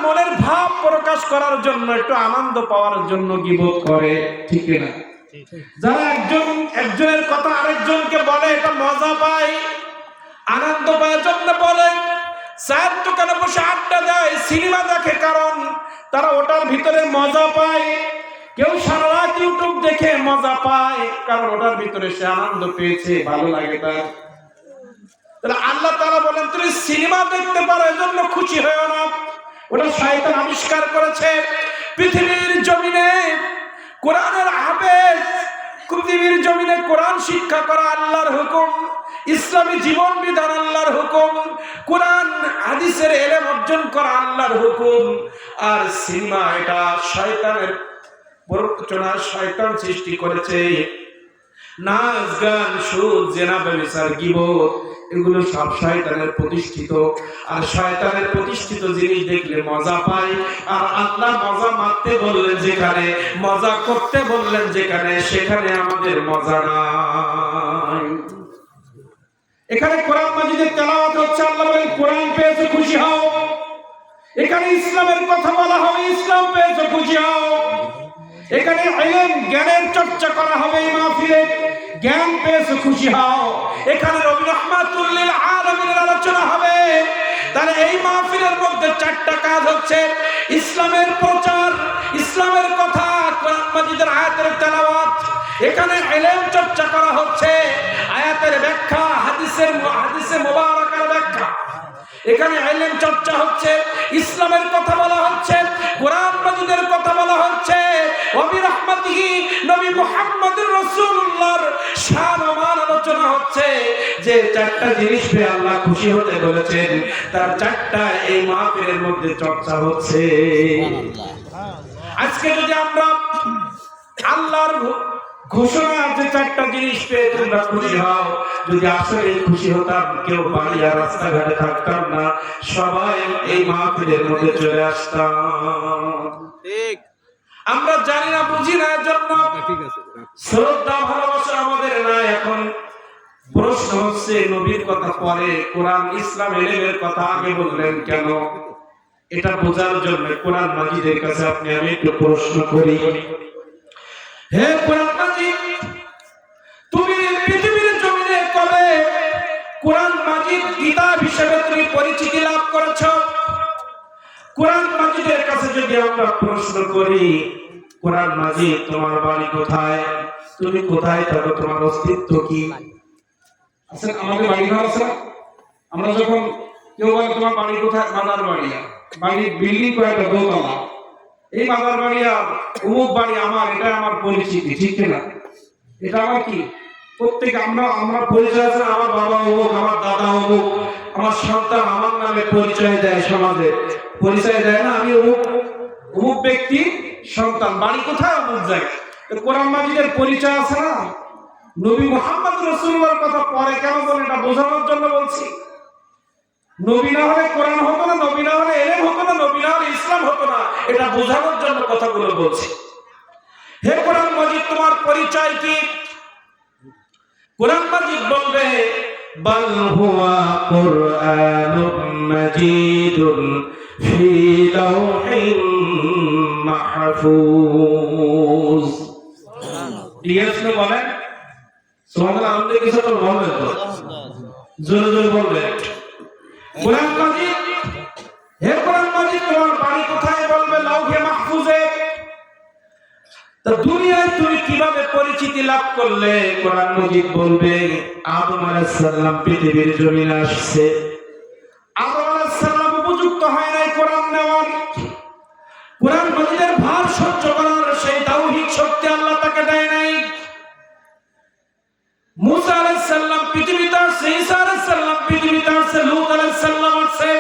মনের ভাব প্রকাশ করার জন্য, একটু আনন্দ পাওয়ার জন্য গীবত করে, ঠিক না? যারা একজনের কথা আরেকজনকে বলে, এটা মজা পায়, আনন্দ পাওয়ার জন্য বলে। চায়ের দোকানে বসে আড্ডা দেয়, সিনেমা দেখে, কারণ তারা ওটার ভিতরে মজা পায়। কেউ সারা রাত ইউটিউব দেখে মজা পায়, কারণ ওটার ভিতরে সে আনন্দ পেয়েছে, ভালো লাগে তার। তাহলে আল্লাহ তাআলা বলেন, তুমি সিনেমা দেখতে পারো, এজন্য খুশি হয়ো না। ওটা শয়তান আবিষ্কার করেছে। পৃথিবীর জমিনে কোরআনের হাফেজ, পৃথিবীর জমিনে কোরআন শিক্ষা করা আল্লাহর হুকুম, ইসলামী জীবন বিধান আল্লাহর হুকুম, কোরআন হাদিসের ইলম অর্জন করা আল্লাহর হুকুম। আর সিনেমা এটা শয়তানের প্ররোচনা, শয়তান সৃষ্টি করেছে। নাচ গান, সুদ, জিনা, ব্যভিচার, গীবত, এগুলো সব শয়তানের প্রতিষ্ঠিত। আর শয়তানের প্রতিষ্ঠিত জিনিস দেখলে মজা পায়। আর আল্লাহ মজা মারতে বললেন যেখানে, মজা করতে বললেন যেখানে, সেখানে আমাদের মজা নাই। এখানে কোরআন মাজিদের তেলাওয়াত হচ্ছে, আল্লাহ বলেন কোরআন পেয়েছে খুশি হও। এখানে ইসলামের কথা বলা হবে, ইসলাম পেয়েছে খুশি হও। এখানে ইলম, জ্ঞানের চর্চা করা হবে, এই মাহফিলে জ্ঞান পেয়েছে খুশি হও। এখানে নবী রাহমাতুল লিল আলামিনের আলোচনা হবে। তাহলে এই মাহফিলের মধ্যে চারটা কাজ হচ্ছে: ইসলামের প্রচার, ইসলামের কথা, কোরআন মাজিদের আয়াতের তেলাওয়াত। এখানে ইলম চর্চা করা হচ্ছে, আয়াতের ব্যাখ্যা, হাদিসে মুবারাকার ব্যাখ্যা। এখানে ইলম চর্চা হচ্ছে, ইসলামের কথা বলা হচ্ছে, কোরআন মাজিদের কথা বলা হচ্ছে। ওয়া রাহমাতিহি, নবী মুহাম্মদুর রাসূলুল্লাহর শান ও মান আলোচনা হচ্ছে। যে চারটা জিনিস পেয়ে আল্লাহ খুশি হতে বলেছেন, তার চারটা এই মাহফিলের মধ্যে চর্চা হচ্ছে। আজকে যদি আমরা আল্লাহর ঘোষণা, যে চারটা জিনিস পেয়ে তোমরা খুশি হও, যদি আসলে খুশি হতাম, কেউ বাড়ি আর রাস্তাঘাটে থাকতাম না, সবাই এই মাহফিলের মধ্যে চলে আসতাম। ঠিক, আমরা জানি না, বুঝি না, জন্য শ্রদ্ধা ভালোবাসা আমাদের নাই। এখন প্রশ্ন হচ্ছে, নবীর কথা পরে, কোরআন ইসলাম ইলমের কথা আগে বললেন কেন? এটা বোঝার জন্য কোরআন মাজিদের কাছে আপনি আমি একটু প্রশ্ন করি। হে কোরআন মাজিদ, তুমি পৃথিবীর জমিনে কবে কোরআন মাজিদ কিতাব হিসেবে তুমি পরিচিতি লাভ করেছো? কোরআন মাজিদের কাছে যদি আমরা প্রশ্ন করি, কোরআন মাজিদ তোমার বাড়ি কোথায়, তুমি কোথায় থাকো, তোমার অস্তিত্ব কি? আচ্ছা, আমাদের বাড়ি ঘর আছে, আমরা যখন কেউ বলে তোমার বাড়ি কোথায়, মাদার বাড়িয়া, বাড়ির বিল্ডিং কয়েকটা দোতলা, এই মাদার বাড়িয়া, অমুক বাড়ি আমার, এটা আমার পরিচিতি, ঠিক না? এটা আমার কি প্রত্যেক আমরা পরিচয় আছে, আমার বাবা অমুক, আমার দাদা অমুক, আমার সন্তান আমার নামে পরিচয় দেয়, সমাজে পরিচয় দেয় না, আমি অমুক অমুক ব্যক্তি সন্তান, বাড়ি কোথায়, অমুক জায়গায়। কোরআন মাজিদের পরিচয় আছে না? নবী মুহাম্মদ রাসূলুল্লাহর কথা পরে কেন বলেন? এটা বোঝানোর জন্য বলছি। নবী না হলে কোরআন হতো না, নবী না হলে ইলম হতো না, নবী না হলে ইসলাম হতো না, এটা বোঝানোর জন্য কথাগুলো বলছি। হে কোরআন মাজিদ, তোমার পরিচয় কি? কোরআন মাজিদ বলবে, বাল হুয়া কুরআনুম মাজিদুন ফি লাওহিন মাহফুজ। ডিএসকে বলেন সুবহানাল্লাহ, আমাদের কিছু তো বলবেন তো, জোরে জোরে বলবেন। কোরআন মাজিদ, হে কোরআন মাজিদ, তোমার বাড়ি কোথায়? বলবে লাওহে মাহফুজে। তো দুনিয়ায় তুমি কিভাবে পরিচিতি লাভ করলে? কোরআন মাজিদ বলবে, আদম আলাইহিস সালাম পৃথিবীর জমিনে আসছে, আদম আলাইহিস সালাম উপযুক্ত হয় নাই কোরআন নেওয়ার, কোরআন মাজিদের ভার সহ্য করার সেই তাওহীদ শক্তি আল্লাহ তাকে দেয় নাই। মুসা আলাইহিস সালাম পৃথিবীতে আসছে, ঈসা আলাইহিস সালাম পৃথিবীতে আসছে, লূত আলাইহিস সালাম আসছে,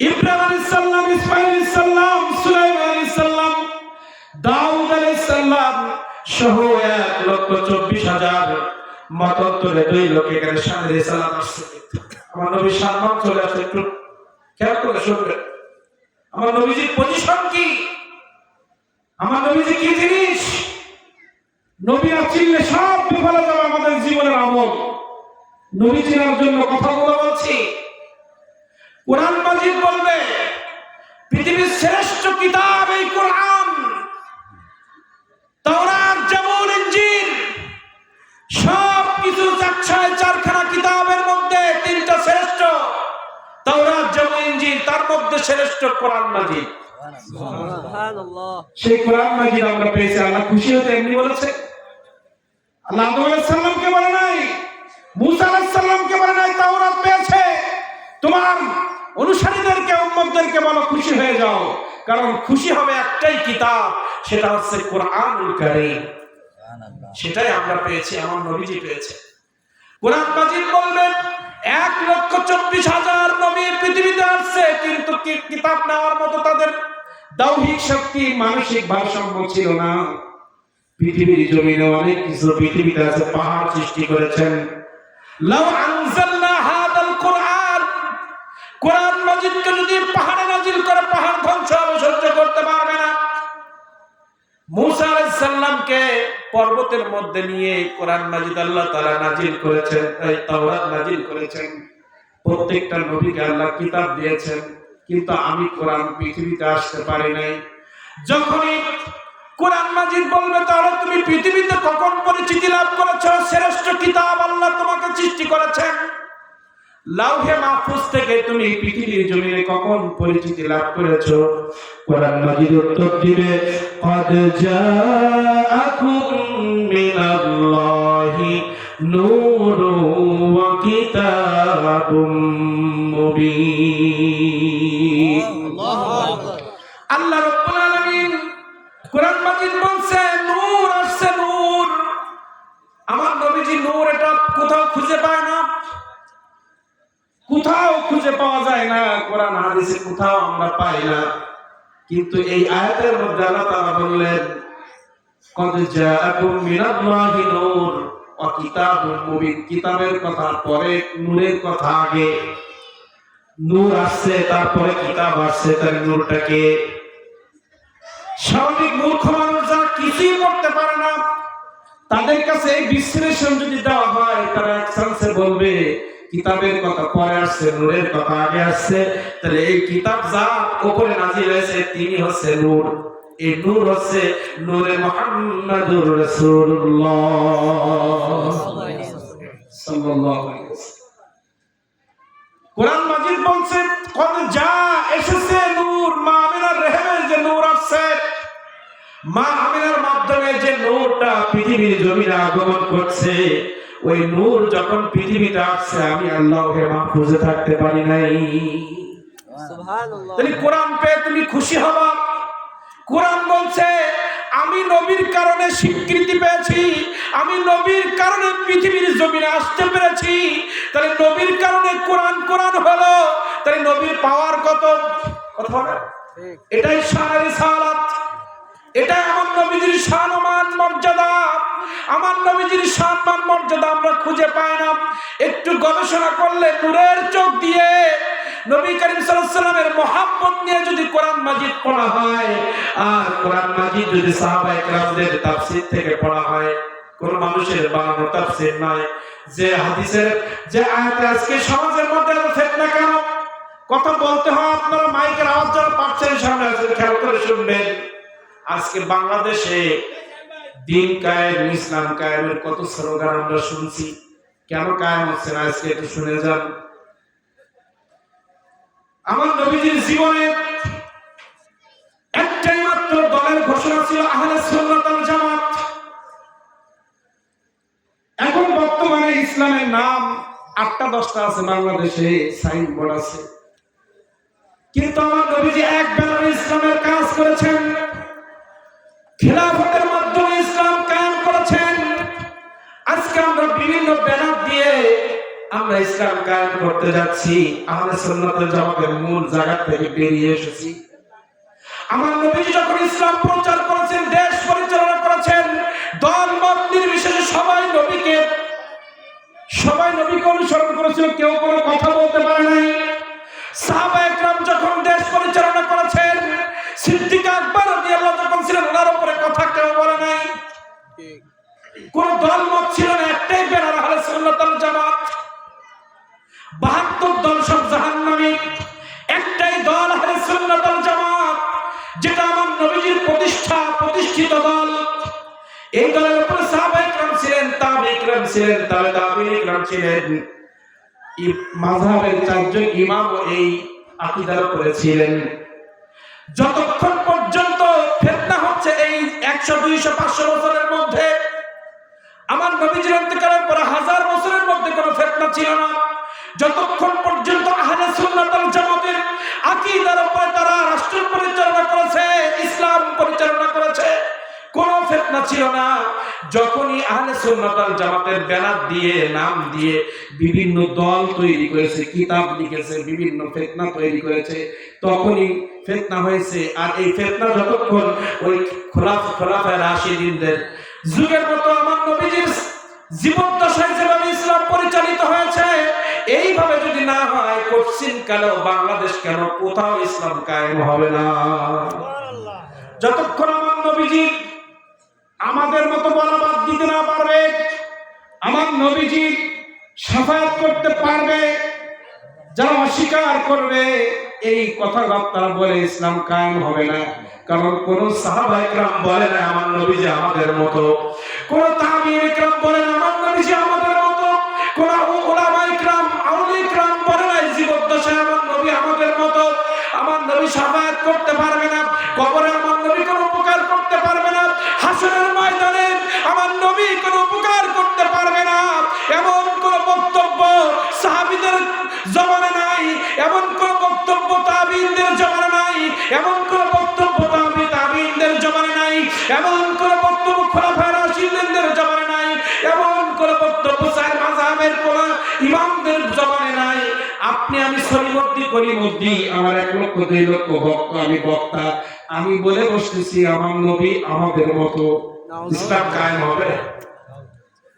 ইব্রাহিম আলাইহিস সালাম, ইসমাঈল আলাইহিস সালাম, সুলাইমান আলাইহিস সালাম, দাউদ আলাইহিস সালাম সহ 1,24,000 মতান্তরে 2 লোক এখানে সামনে সালাম আসছে। আমার নবী সম্মান চলে আসছে, একটু খেয়াল করে শুনবেন। আমার নবীজির পজিশন কি? আমার নবীজি কি জিনিস? নবী না চিনলে সব বিফলে যাবে আমাদের জীবনের আমল। নবী চিনার জন্য কথাগুলো বলছি। কোরআন মাজিদ বলবে, পৃথিবীর শ্রেষ্ঠ কিতাব এই কোরআন। তাওরাত, জাবুর, ইনজিল সব কিছু চারখানা কিতাবের মধ্যে তিনটা শ্রেষ্ঠ, তাওরাত, জাবুর, ইনজিল, তার মধ্যে শ্রেষ্ঠ কোরআন মাজিদ। সুবহানাল্লাহ। সেই কোরআন মাজিদ আমরা পেয়েছি। আল্লাহ খুশি হতে এমনি বলেছে? আল্লাহ আদম আলাইহিস সালামকে বলে নাই, মুসা আলাইহিস সালামকে বলে নাই তাওরাত পেয়েছে, তোমার অনুসারীদেরকে, উম্মতদেরকে বলো খুশি হয়ে যাও, কারণ খুশি হবে একটাই কিতাব, সেটা হচ্ছে কোরআনুল কারীম। সেটাই আমরা পেয়েছি, আমার নবীজি পেয়েছে। কোরআন মাজিদ বলবেন 1,24,000 নবী পৃথিবীতে আসছে, কিন্তু কিতাব নেওয়ার মতো তাদের দৈহিক শক্তি, মানসিক ভারসাম্য ছিল না। পৃথিবীর জমিনে অনেক কিছু পৃথিবীতে আছে, পাহাড় সৃষ্টি করেছেন। লাউ আনজালনা হাদাল কোরআন, কোরআন মাজিদকে যদি পাহাড়ে নাজিল করে, পাহাড় ধ্বংস হবে, সহ্য করতে পারবে না। মুসা আলাইহিস সালামকে পর্বতের মধ্যে নিয়ে কোরআন মাজিদ আল্লাহ তাআলা নাজিল করেছেন, এই তাওরাত নাজিল করেছেন। প্রত্যেকটা নবীকে আল্লাহ কিতাব দিয়েছেন, কিন্তু আমি কোরআন পৃথিবীতে আসতে পারি নাই। যখনই কোরআন মাজিদ বলবে, তাহলে তুমি পৃথিবীতে কখন পরিচিতি লাভ করেছো? শ্রেষ্ঠ কিতাব আল্লাহ তোমাকে সৃষ্টি করেছেন, লাউহে মাহফুজ থেকে তুমি পৃথিবীর জমিনে কখন পরিচিতি লাভ করেছো? কোরআন মাজিদ উত্তর দিবে, ক্বাদ জাআকুম মিনাল্লাহি নূরুন ওয়া কিতাবুম মুবিন। আল্লাহু আকবার। আল্লাহ রাব্বুল আলামিন কোরআন মাজিদ বলছে নূর আসছে, নূর। আমার নবীজি নূর এটা কোথাও খুঁজে পায় না, কোথাও খুঁজে পাওয়া যায় না, কোরআন হাদিসে কোথাও আমরা পাই না। কিন্তু এই আয়াতের মধ্যে আল্লাহ তাআলা বললেন, ক্বাদ জাআকুম মিনাল্লাহি নূর ওয়া কিতাবুম মুবিন। কিতাবের কথা পরে, নূরের কথা আগে। নূর আসছে, তারপরে কিতাব আসছে। তার নূরটাকে স্বাভাবিক মূর্খ মানুষ যারা কিছুই করতে পারে না, তাদের কাছে এই বিশ্লেষণ যদি দেওয়া হয়, তারা এক চান্সে বলবে কিতাবের কথা পরে আসছে, নূরের কথা আগে আসছে। তাহলে এই কিতাব যা উপরে নাজিল হয়েছে, তিনি হচ্ছে নূর। এই নূর হচ্ছে নূরে মুহাম্মাদুর রাসূলুল্লাহ সাল্লাল্লাহু আলাইহি ওয়াসাল্লাম। কোরআন মাজিদ বলছে কত যা এসেছে নূর, মা আমিনার রেহেমে যে নূর আসছে, মা আমিনার মাধ্যমে যে নূরটা পৃথিবীর জমিনে আগমন করছে, ওই নূর যখন পৃথিবীতে আসছে, আমি আল্লাহকে মাহফুজে থাকতে পারি নাই। সুবহানাল্লাহ। তাহলে কোরআন পেয়ে তুমি খুশি হবা। কোরআন বলছে আমি নবীর কারণে স্বীকৃতি পেয়েছি, আমি নবীর কারণে পৃথিবীর জমিনে আসতে পেরেছি। তাহলে নবীর কারণে কোরআন কোরআন হলো, তাহলে নবীর পাওয়ার কত কথা বলে? এটাই শান রিসালাত, এটাই আমার নবীজির সম্মান মর্যাদা। আমার নবীজির সম্মান মর্যাদা আমরা খুঁজে পাই না। একটু গবেষণা করলে নূরের চোখ দিয়ে নবী করিম সাল্লাল্লাহু আলাইহি ওয়াসাল্লামের মুহাব্বত নিয়ে যদি কোরআন মাজিদ পড়া হয়, আর কোরআন মাজিদ যদি সাহাবায়ে কেরামদের তাফসীর থেকে পড়া হয়, কোন মানুষের বানানো তাফসীর নয়। যে হাদিসের যে আয়াতে আজকে সমাজের মধ্যে এত ফিতনা কেন? কথা বলতে হয়, আপনারা মাইকের আওয়াজ যারা পাচ্ছেন সামনে আছে, খেয়াল করে শুনবেন। আজকে বাংলাদেশে দিন কায়েম, ইসলাম কায়েমের কত স্লোগান আমরা শুনছি, কেন কায়েম হচ্ছে না আজকে একটু শুনে যান। আমার নবীজির জীবনে একটাই মাত্র দলের ঘোষণা ছিল, আহলে সুন্নাত ওয়াল জামাত। এখন বর্তমানে ইসলামের নাম 8টা-10টা আছে বাংলাদেশে, সাইনবোর্ড আছে, কিন্তু আমার নবীজি এক ব্যানারে ইসলামের কাজ করেছেন, খিলাফতের মাধ্যমে ইসলাম কায়েম করেছেন। আজকে আমরা বিভিন্ন ব্যানার দিয়ে আমরা ইসলাম কায়েম করতে যাচ্ছি, আহলে সুন্নাত ওয়াল জামাতের মূল জায়গা থেকে বেরিয়ে এসেছি। আমার নবীজি যখন ইসলাম প্রচার করেছেন, দেশ পরিচালনা করেছেন, দল মত নির্বিশেষে সবাই নবীকে অনুসরণ করেছিল, কেউ কোনো কথা বলতে পারে নাই। সাহাবায়ে কেরাম যখন দেশ পরিচালনা করেছেন, সিদ্দিক আকবর রাদিয়াল্লাহু যখন ছিলেন, ওনার উপরে কথা কেউ বলে নাই। কোন দল মত ছিল না, একটাই ব্যানার, আহলে সুন্নাত ওয়াল জামাত। 72 দল সব জাহান্নামী, একটাই দল আহলে সুন্নাত ওয়াল জামাত। এই দলের উপরে সাহাবায়ে কেরাম ছিলেন, তাবেঈ কেরাম ছিলেন, তাবেঈ কেরাম ছিলেন। মাযহাবের চারজন ইমাম এই আকীদার উপরে ছিলেন। যতক্ষণ পর্যন্ত ফিতনা হচ্ছে এই 100 200 500 বছরের মধ্যে, আমার নবীজির ইন্তেকালের পর 1000 বছরের মধ্যে কোনো ফিতনা ছিল না। যতক্ষণ পর্যন্ত আহলে সুন্নাত ওয়াল জামাতের আকীদার উপরে তারা রাষ্ট্র পরিচালনা করেছে, ইসলাম পরিচালনা করেছে, কোনো ফিতনা ছিল না। যখনই আহলে সুন্নাত ওয়াল জামাতের ব্যানার দিয়ে, নাম দিয়ে বিভিন্ন দল তৈরি করেছে, কিতাব লিখেছে, বিভিন্ন ফিতনা তৈরি করেছে, তখনই ফিতনা হয়েছে। আর এই ফিতনা যতক্ষণ ওই খোলাফায়ে রাশিদিনদের যুগের মতো আমার নবীজির জীবদ্দশায় যেভাবে ইসলাম পরিচালিত হয়েছে, এইভাবে যদি না হয় কঠিন কালেও বাংলাদেশ কেন কোথাও ইসলাম কায়েম হবে না। যতক্ষণ আমার নবীজি আমাদের মতো বলাবাদ দিতে না পারবে, আমার নবীজি শাফায়াত করতে পারবে, যারা অস্বীকার করবে এই কথাবার্তা বলে ইসলাম কায়েম হবে না। কারণ কোন সাহাবায়ে কেরাম বলে না আমার নবীজি আমাদের মতো, কোন তাবেঈন কেরাম বলে না আমার নবীজি আমাদের মতো, কোন উলামায়ে কেরাম আউলিয়া কেরাম বলে না জীবদ্দশায় আমার নবী আমাদের মতো। আমার নবী শাফায়াত করতে পারবে না, কবরে আমার নবী কোনো উপকার করতে পারবে না, হাসরের ময়দানে আমার নবী কোনো উপকার করতে পারবে না। এমন কোন বক্তব্য সাহাবীদের জমানায় নাই, এমন কোন বক্তব্য তাবেঈনদের জমানায় নাই, এমন কোন বক্তব্য তাবেঈনদের জমানায় নাই, এমন কোন বক্তব্য খোলাফায়ে রাশিদিনদের জমানায় নাই, এমন কোন বক্তব্য চার মাযহাবের কোন ইমামদের জমানায় নাই। আপনি আমি সলিমদ্দি করিমদ্দি, আমার 1 লক্ষ 2 লক্ষ ভক্ত, আমি বক্তা, আমি বলে বসতেছি আমার নবী আমাদের মতো, ইসলাম কায়েম হবে?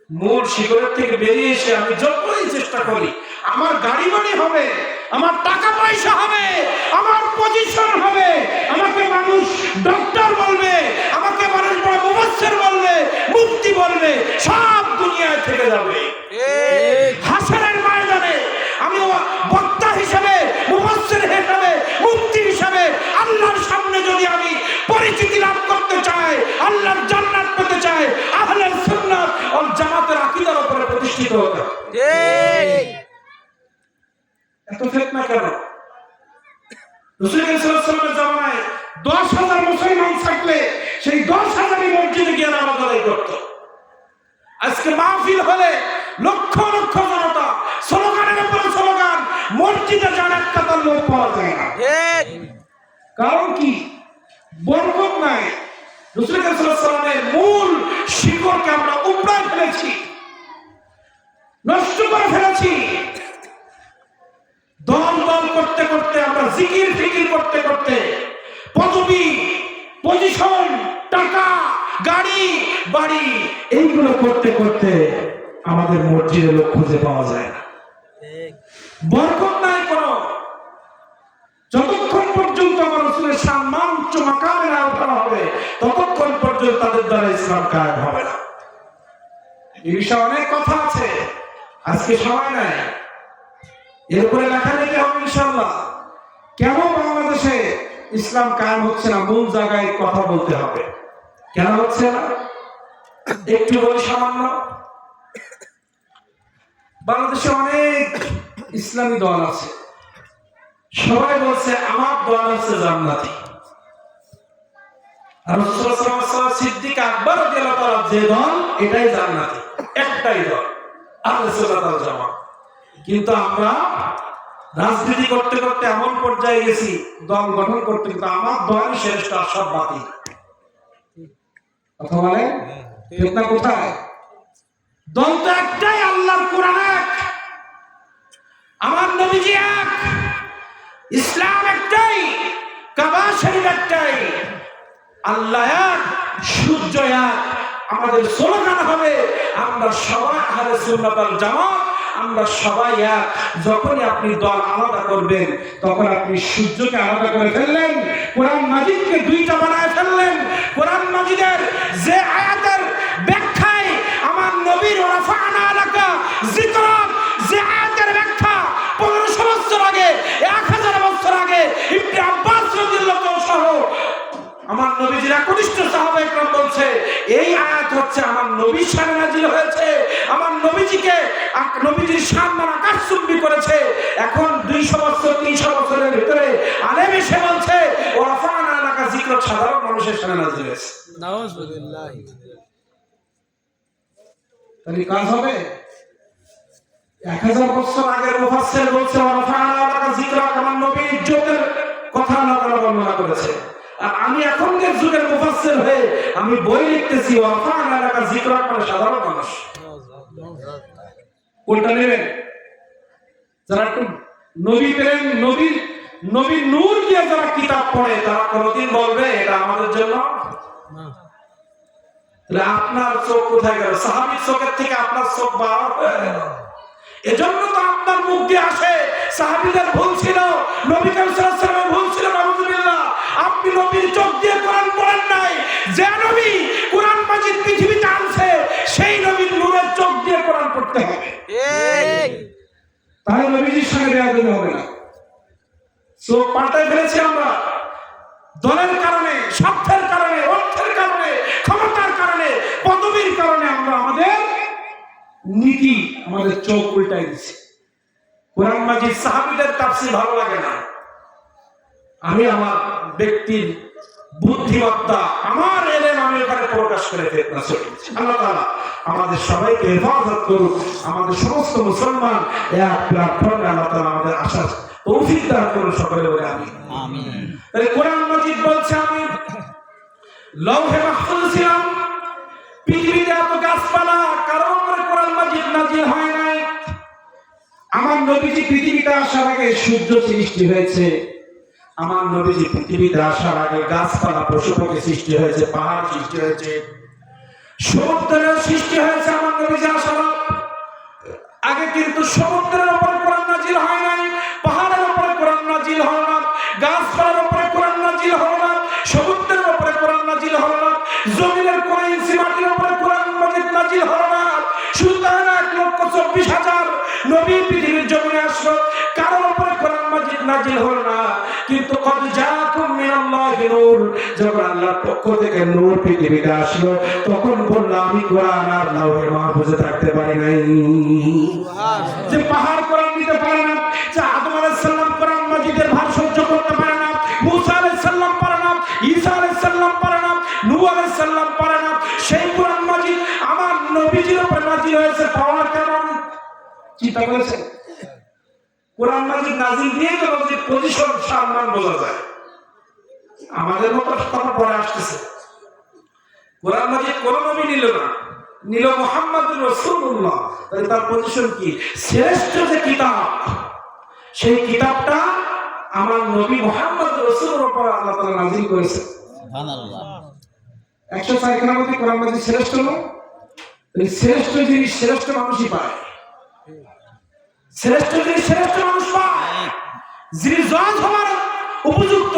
মূল শিকড়ের থেকে বেরিয়ে এসে আমি যতই চেষ্টা করি, আমার গাড়ি বাড়ি হবে, আমার টাকা পয়সা হবে, আমার পজিশন হবে, আমাকে মানুষ ডক্টর বলবে, আমাকে মানুষ বড় মুফাসসির বলবে, মুফতি বলবে, সব দুনিয়ায় থেকে যাবে। হাসরের ময়দানে আমি বক্তা হিসেবে, মুফাসসির হিসেবে, মুফতি হিসেবে আল্লাহর সামনে যদি আমি পরিচিতি লাভ করতে চাই, আল্লাহর জান্নাত পেতে চাই, আহলে সুন্নাত ওয়াল জামাতের আকীদার উপরে প্রতিষ্ঠিত হতে হবে। ঠিক। এত ফিতনা কেন? রাসূল সাল্লাল্লাহু আলাইহি ওয়াসাল্লামের জামানায় 10,000 মুসলমান থাকলে সেই 10,000ই মসজিদে গিয়ে নামাজ আদায় করত। আজকে মাহফিল হলে লক্ষ লক্ষ জনতা, স্লোগানের উপরে স্লোগান, মসজিদে যান এক কাতার লোক পাওয়া যায় না। ঠিক। কারণ কি? বরকত নাই। রাসূল সাল্লাল্লাহু আলাইহি ওয়াসাল্লামের মূল শিকড়কে আমরা উপড়ায় ফেলেছি, নষ্ট করে ফেলেছি। দল দল করতে করতে, আমরা জিকির ফিকির করতে করতে, পদবি, পজিশন, টাকা, গাড়ি বাড়ি, এইগুলো করতে করতে আমাদের মসজিদে লোক খুঁজে পাওয়া যায় না। বরকত নাই কোনো। যতক্ষণ পর্যন্ত আমার রাসূলের সম্মান উচ্চ মাকামে না ওঠানো হবে, ততক্ষণ পর্যন্ত তাদের দ্বারা ইসলাম কায়েম হবে না। এই বিষয়ে অনেক কথা আছে, আজকে সময় নাই, এর উপরে লেখালেখি হবে ইনশাআল্লাহ। কেন বাংলাদেশে ইসলাম কায়েম হচ্ছে না, মূল জায়গায় কথা বলতে হবে। কেন হচ্ছে না একটু বলি সামান্য। বাংলাদেশে অনেক ইসলামী দল আছে, সবাই বলছে আমার দল হচ্ছে জান্নাতি। আর রাসূলুল্লাহ সাল্লাল্লাহু আলাইহি ওয়াসাল্লাম সিদ্দিক আকবর রাদিয়াল্লাহু তাআলা যে দল, এটাই জান্নাতি, একটাই দল, আহলে সুন্নাত ওয়াল জামাত। কিন্তু আমরা রাজনীতি করতে করতে এমন পর্যায়ে গেছি, দল গঠন করতে কিন্তু আমার দলই শ্রেষ্ঠ, আর সব বাতিল। কথা বলে ফিতনা কোথায়? দল তো একটাই, আল্লাহর কোরআন এক, আমার নবীজি এক, ইসলাম একটাই, কাবা শরীফ একটাই, আল্লাহ এক, সূর্য এক। আমাদের স্লোগান হবে আমরা সবাই আহলে সুন্নাত ওয়াল জামাত, আমরা সবাই এক। যখনই আপনি দল আলাদা করবেন, তখন আপনি সূর্যকে আলাদা করে ফেললেন, কোরআন মাজিদকে দুইটা বানায় ফেললেন। কোরআন মাজিদের যে আয়াতের ব্যাখ্যায় আমার নবীর রাফা'না লাকা যিকরাক, যে আয়াতের ব্যাখ্যা 1500 বছর আগে, 1000 বছর আগে ইবনে আব্বাস রাদিয়াল্লাহু সহ আমার নবীজির একনিষ্ঠ সাহাবায়ে কেরাম বলছে, এই আয়াত হচ্ছে হচ্ছে আমার নবীর শানে নাজিল হয়েছে, আমার নবীজিকে নবীজির সম্মান আকাশচুম্বী করেছে। এখন 200 বছর 300 বছরের ভিতরে আলেম এসে বলছে ওয়ারাফা'না লাকা যিকরাক সাধারণ মানুষের শানে নাজিল হয়েছে। নাউযুবিল্লাহ। তাহলে কাজ হবে? 1000 বছর আগের মুফাসসির বলছে ওয়ারাফা'না লাকা যিকরাক, আমার নবীর ইজ্জতের কথা আল্লাহ তাআলা বর্ণনা করেছে। আর আমি এখনকার যুগের মুফাসসির হয়ে আমি বই লিখতেছি ওয়ারাফা'না লাকা যিকরাক মানে সাধারণ মানুষ। কোনটা নেবেন? যারা একটু নবী প্রেম, নবীর নূর দিয়ে যারা কিতাব পড়ে তারা কোনদিন বলবে এটা আমাদের জন্য না। তাহলে আপনার চোখ কোথায় গেল? সাহাবীর চোখের থেকে আপনার চোখ বাড়া হয়ে গেল। এজন্য তো আপনার মুখ দিয়ে আসে সাহাবীদের ভুল ছিল, নবী করিম সাল্লাল্লাহু আলাইহি ওয়াসাল্লামের ভুল ছিল। নাউযুবিল্লাহ। আপনি নবীর চোখ দিয়ে কোরআন পড়েন নাই। যে নবী কোরআন মাজিদ পৃথিবীতে আনছে সেই নবীর নূরের চোখ দিয়ে কোরআন পড়তে হবে। ঠিক। তাহলে নবীজির সঙ্গে বেয়াদবি হবে না। চোখ পাল্টাই ফেলেছি আমরা দলের কারণে, স্বার্থের কারণে, অর্থের কারণে, ক্ষমতার কারণে, পদবীর কারণে আমরা আমাদের নীতি, আমাদের চোখ উল্টাই দিচ্ছি। কোরআন মাজিদ সাহাবীদের তাফসীর ভালো লাগে না। আমি আমার ব্যক্তির বুদ্ধিমত্তা, আমার এলেম আমি এখানে প্রকাশ করে ফেলতে চলেছি। আল্লাহ তাআলা আমাদের সবাইকে হেফাজত করুক। আমাদের সমস্ত মুসলমান এক প্ল্যাটফর্মে আল্লাহ তাআলা আমাদের আসার তৌফিক দান করুন। সকলে বলে আমিন। আমিন। তাহলে কোরআন মাজিদ বলছে আমি লৌহে মাহফুজ ছিলাম। পৃথিবীতে এত গাছপালা কারণ করে কোরআন মাজিদ নাজিল হয় নাই। আমার নবীজি পৃথিবীতে আসার আগে সূর্য সৃষ্টি হয়েছে। আমার নবীজি পৃথিবীতে আসার আগে গাছপালা, পশু পাখি সৃষ্টি হয়েছে, পাহাড় সৃষ্টি হয়েছে, সমুদ্রের সৃষ্টি হয়েছে। আমার নবীজি আসার আগে কিন্তু সমুদ্রের উপরে কোরআন নাজিল হয় নাই, পাহাড়ের উপরে কোরআন নাজিল হয় না, গাছপালার উপরে কোরআন নাজিল হয় না, সমুদ্রের উপরে কোরআন নাজিল হয় না, জমিনের কোন ইঞ্চি মাটির উপরে কোরআন মাজিদ নাজিল হয় না। সুতরাং 1,24,000 নবী পৃথিবীর জমিনে আসলো, কারোর উপরে কোরআন মাজিদ নাজিল হলো না। কিন্তু কদ জাআকুম মিনাল্লাহি নূর, যখন আল্লাহর পক্ষ থেকে নূর পৃথিবীতে আসলো তখন বললাম আমি কোরআন আর লাউহে মাহফুজে থাকতে পারি নাই। যে পাহাড় কোরআন নিতে পারে না, যে আদম আলাইহিস সালাম কোরআন মাজিদের ভার সহ্য করতে পারে না, মুসা আলাইহিস সালাম পারে না, ঈসা আলাইহিস সালাম পারে না, নূহ আলাইহিস সালাম পারে না, সেই কোরআন মাজিদ আমার নবীজির উপর নাজিল হয়েছে। পাওয়া কেমন চিন্তা করেছেন? কোরআন মাজিদ নাজিল দিয়ে তো নবীর পজিশন, সম্মান বোঝা যায়। আমাদের মতো কথা পরে আসতেছে। কোরআন মাজিদ কোন নবী নিল না, নিল মুহাম্মদুর রাসূলুল্লাহ। তাহলে তার পজিশন কি? শ্রেষ্ঠ যে কিতাব, সেই কিতাবটা আমার নবী মুহাম্মদুর রাসূলের উপর আল্লাহ তাআলা নাজিল করেছে। সুবহানাল্লাহ। 104 খানার মধ্যে কোরআন মাজিদ শ্রেষ্ঠ না? এই শ্রেষ্ঠ জিনিস শ্রেষ্ঠ মানুষই পায়। শ্রেষ্ঠ জিনিস শ্রেষ্ঠ মানুষ পায়। যিনি জজ হওয়ার উপযুক্ত,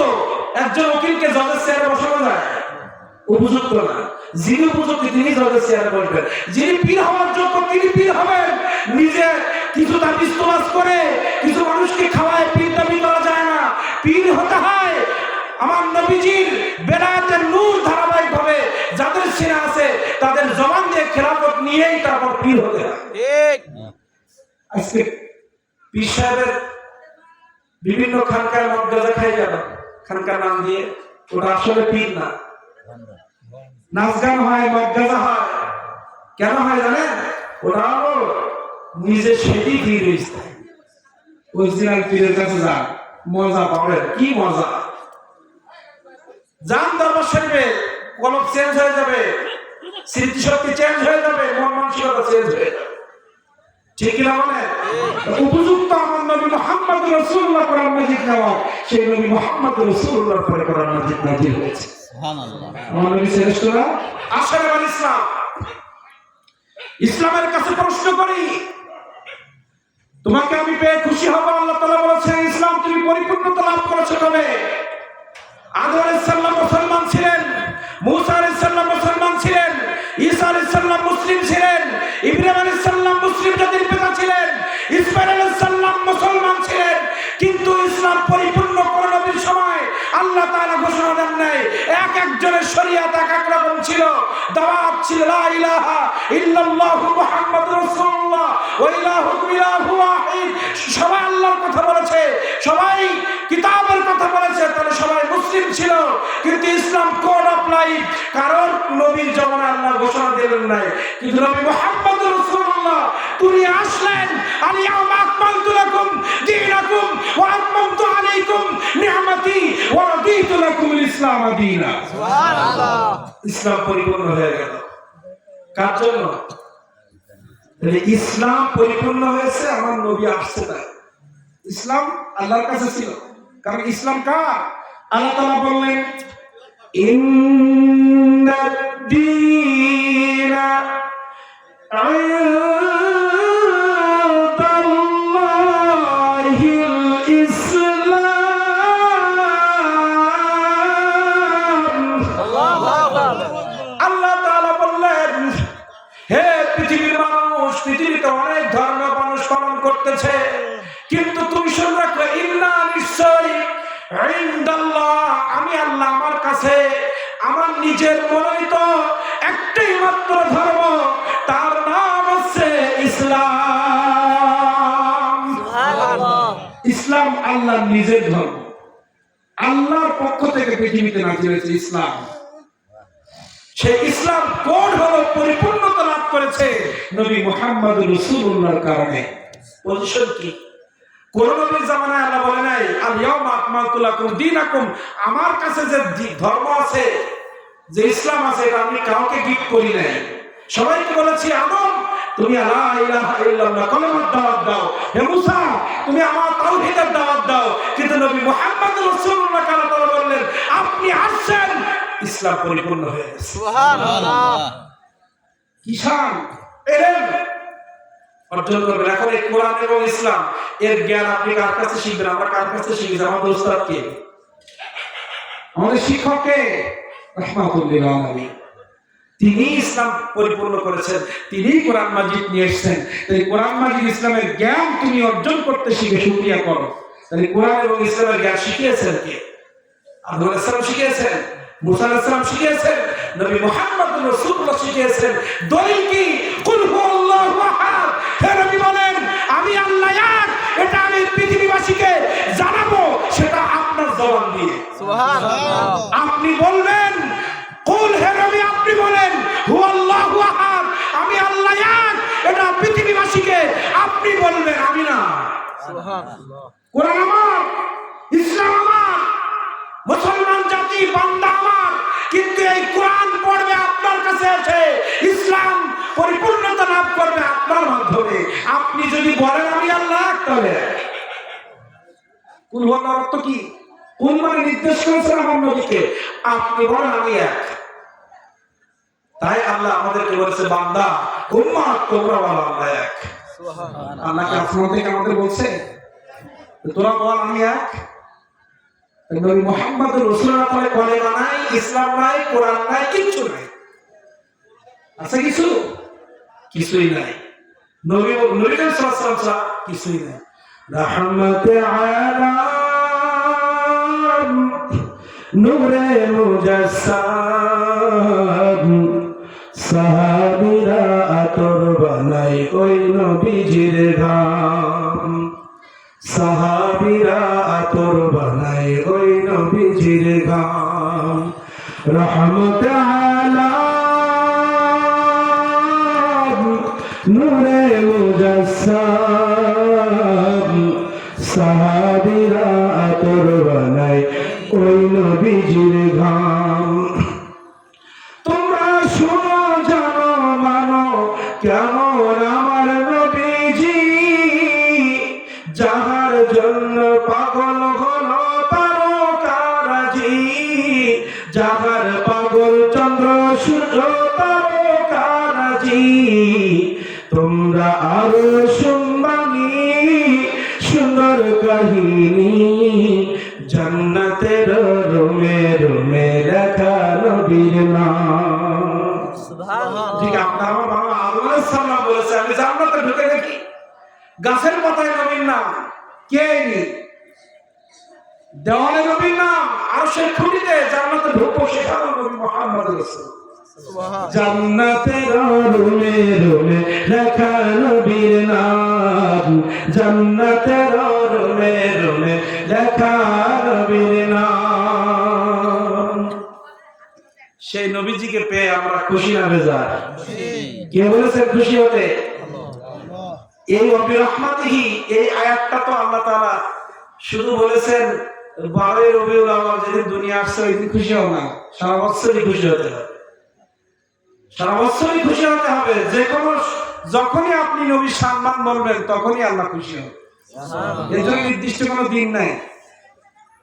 একজন উকিলকে জজের চেয়ারে বসানো যায়? উপযুক্ত না। যিনি উপযুক্ত তিনি জজের চেয়ারে বসবেন। যিনি পীর হওয়ার যোগ্য তিনি পীর হবেন। নিজে কিছু দাবি তোলাজ করে কিছু মানুষকে খাওয়ায় পীর দাবি করা যায় না। পীর হতে হয় আমার নবীজির বেলায়েতের নূর ধারাবাহিক ভাবে যাদের সিনা আছে তাদের জবান দিয়ে খেলাফত নিয়েই তারপর পীর হতে হয়। ঠিক। আজকে পীর সাহেবের বিভিন্ন খানকার মদ গাঁজা খাই গেল খানকার নাম দিয়ে, ওটা আসলে পীর না। নাচ গান হয়, মদ গাঁজা হয়, কেন হয় জানেন? ওটা হলো নিজে সেটি পীর হয়েছে। অরিজিনাল পীরের কাছে যান, মজা পাবেন। কি মজা! যান দরবার শরীফে, কলম চেঞ্জ হয়ে যাবে, স্মৃতিশক্তি চেঞ্জ হয়ে যাবে, মন মানসিকতা চেঞ্জ হয়ে যাবে। ঠিক না? মানে উপযুক্ত আমার নবী মুহাম্মদুর রাসূলুল্লাহ কোরআন মাজিদ নেওয়া, সেই নবী মুহাম্মদুর রাসূলুল্লাহর পরে কোরআন মাজিদ নাজিল হয়েছে। সুবহানাল্লাহ। আমার নবী শ্রেষ্ঠ না? আসলে বল ইসলাম, ইসলামের কাছে প্রশ্ন করি, তোমাকে আমি পেয়ে খুশি হব। আল্লাহ তাআলা বলেছেন ইসলাম তুমি পরিপূর্ণতা লাভ করেছো কবে? আদম আলাইহিস সালাম মুসলমান ছিলেন, মুসা আলাইহিস সালাম মুসলমান ছিলেন, ঈসা আলাইহিস সালাম মুসলিম ছিলেন, ইব্রাহিম আলাইহিস সালাম মুসলিম জাতির পিতা ছিলেন, ইসমাঈল আলাইহিস সালাম মুসলমান ছিলেন। কিন্তু ইসলাম পরিপূর্ণ কোন নবীর সময় আল্লাহ তাআলা ঘোষণা দেন নাই। এক একজনের শরীয়ত এক এক রকম ছিল, দাওয়াত ছিল লা ইলাহা ইল্লাল্লাহু মুহাম্মাদুর রাসূলুল্লাহ ওয়া ইলাহুকুম ইলাহু ওয়াহিদ। সবাই আল্লাহর কথা বলেছে, সবাই কিতাবের কথা বলেছে, তাহলে সবাই মুসলিম ছিল। কিন্তু ইসলাম কোড অফ লাইফ কারণ নবীর জমানায় আল্লাহ ঘোষণা দিলেন নাই। কিন্তু নবী মুহাম্মাদুর রাসূলুল্লাহ তিনি আসলেন, আল-ইয়াওমা আকমালতু লাকুম দীনাকুম ওয়া আতমামতু আলাইকুম নি'মাতি ওয়া রাদিতু লাকুমুল ইসলাম দীনা। সুবহানাল্লাহ। ইসলাম পরিপূর্ণ হয়ে গেল। কার জন্য? ইসলাম পরিপূর্ণ হয়েছে আমার নবী আসছে তাই। ইসলাম আল্লাহর কাছে ছিল, কারণ ইসলাম কার? আল্লাহ তাআলা বললেন ইন্নাদ দীনা ইনদাল্লাহিল ইসলাম। আল্লাহু আকবার। আল্লাহ তাআলা বললেন, হে পৃথিবীর মানুষ, পৃথিবীতে অনেক ধর্ম মানুষ পালন করতেছে, কিন্তু তুমি শুনে রাখো ইন্না নিশ্চয় ইনদাল্লাহ আমি আল্লাহ আমার কাছে আমার নিজের মনোনীত একটাই মাত্র ধর্ম, তার নাম হচ্ছে ইসলাম। সুবহানাল্লাহ। ইসলাম আল্লাহর নিজের ধর্ম, আল্লাহর পক্ষ থেকে পৃথিবীতে নাজিল হয়েছে ইসলাম। সেই ইসলাম কোড হলো পরিপূর্ণতা লাভ করেছে নবী মুহাম্মদুর রাসূলুল্লাহর কারণে। পজিশন কি? কোন নবীর জামানায় আল্লাহ বলে নাই আল-ইয়াওমা আকমালতু লাকুম দীনাকুম, আমার কাছে যে ধর্ম আছে, যে ইসলাম আছে, এটা আমি কাউকে গিফট করি নাই। সবাইকে বলেছি আদম তুমি লা ইলাহা ইল্লাল্লাহ কালিমাত দাওয়াত দাও, হে মুসা তুমি আমার তাওহীদের দাওয়াত দাও। কিন্তু নবী মুহাম্মদুর রাসূলুল্লাহ আল্লাহ তাআলা বললেন আপনি আসছেন, ইসলাম পরিপূর্ণ হয়ে গেছে। সুবহানাল্লাহ। কিসান এলেন অর্জন করবেন। এখন এই কোরআন এবং ইসলাম এর জ্ঞান আপনি কার কাছে শিখবেন? আমরা কার কাছে শিখি? আমাদের উস্তাদ কে? আমাদের শিক্ষক কে? রাহমাতুল লিল আলামিন। তিনি ইসলাম পরিপূর্ণ করেছেন, তিনি কোরআন মাজিদ নিয়ে এসেছেন। এই কোরআন মাজিদ ইসলামের জ্ঞান তুমি অর্জন করতে শিখে শুকরিয়া করো। তাহলে কোরআন এবং ইসলামের জ্ঞান শিখিয়েছেন কে? আদম আলাইহিস সালাম শিখিয়েছেন, মুসা আলাইহিস সালাম শিখিয়েছেন, নবী মুহাম্মদুর রাসূলুল্লাহ শিখিয়েছেন। দলিল কি? কুল হুয়াল্লাহু আহাদ। হে নবী বলেন আমি আল্লাহ এক, এটা আমি পৃথিবীবাসীকে জানাবো, সেটা আপনার জবান দিয়ে। সুবহানাল্লাহ। আপনি বলবেন কুল, হে নবী আপনি বলেন হুয়াল্লাহু আহাদ, আমি আল্লাহ এক, এটা পৃথিবীবাসীকে আপনি বলবেন, আমি না। সুবহানাল্লাহ। কোরআন আমার, ইসলাম আমার, মুসলমান জাতি বান্দা আমার, কিন্তু এই কোরআন পড়বে আপনার কাছে আছে, ইসলাম পরিপূর্ণতা লাভ করবে আপনার মাধ্যমে। আপনি যদি বলেন আমি আল্লাহ, তাহলে কুল হুয়াল্লাহর অর্থ কি? কুল মানে নির্দেশ করেছেন আমার নবীকে, আপনি বলেন আমি এক। তাই আল্লাহ আমাদেরকে বলেছে বান্দা উম্মাত তোমরা বলো আল্লাহ এক। সুবহানাল্লাহ। আল্লাহ কি আসমান থেকে আমাদের বলছে তোরা বল আমি এক? নবী মুহাম্মদুর রাসূলুল্লাহ তাআলা কলেমা নাই, ইসলাম নাই, কোরআন নাই, কিচ্ছু নাই। আছে কিছু? কিছুই নাই। নবী সাল্লাল্লাহু আলাইহি ওয়াসাল্লাম কিছুই নাই। রাহমাতে আলাম নূরে মুজাসসাম, সাহাবীরা আতর বানাই ওই নবীজির ঘাম, সাহাবীরা আতর বানাই ওই নবীজির ঘাম। রহমতে আলাম নূরে মুজাসসাম, সাহাবীরা আতর বানাই ওই নবীজির ঘাম। তোমরা শোনো জানো মানো কেমন আমার নবীজি, যাহার জন্য পাগল হলো তারকারাজি, যাহার পাগল চন্দ্র সূর্য তারকারাজি। তোমরা আরো শুনবানি সুন্দর কাহিনী, জান্নাতের রুমে রুমে লেখা নবীর নাম। সুবহানাল্লাহ। ঠিক আপনার আমার বাবা আদম আলাইহিস সালাম বলেছে আমি জান্নাতে ঢুকে দেখি গাছের পাতায় নবীর নাম কে নি দেওয়ালে নবীর নাম, আরশের খুঁটিতে জান্নাতে ঢুকবো সেখানেও নবী মুহাম্মদ রাসূল। জান্নাতের রুমে রুমে লেখা নবীর নাম, জান্নাতের রুমে রুমে লেখা নবীর নাম। সেই নবীজিকে পেয়ে আমরা খুশি না বেজার? কে বলেছে খুশি হতে? এই বিরহমাতিহি, এই আয়াতটা তো আল্লাহ তাআলা শুধু বলেছেন 12 রবিউল আউয়াল যেদিন দুনিয়া আসছে ওই দিন খুশি হও না, সারা বছরই খুশি হতে হবে, সারা বছরই খুশি হতে হবে। যে কোনো যখনই আপনি নবীর সম্মান বলবেন তখনই আল্লাহ খুশি হবে। এর জন্য নির্দিষ্ট কোনো দিন নাই।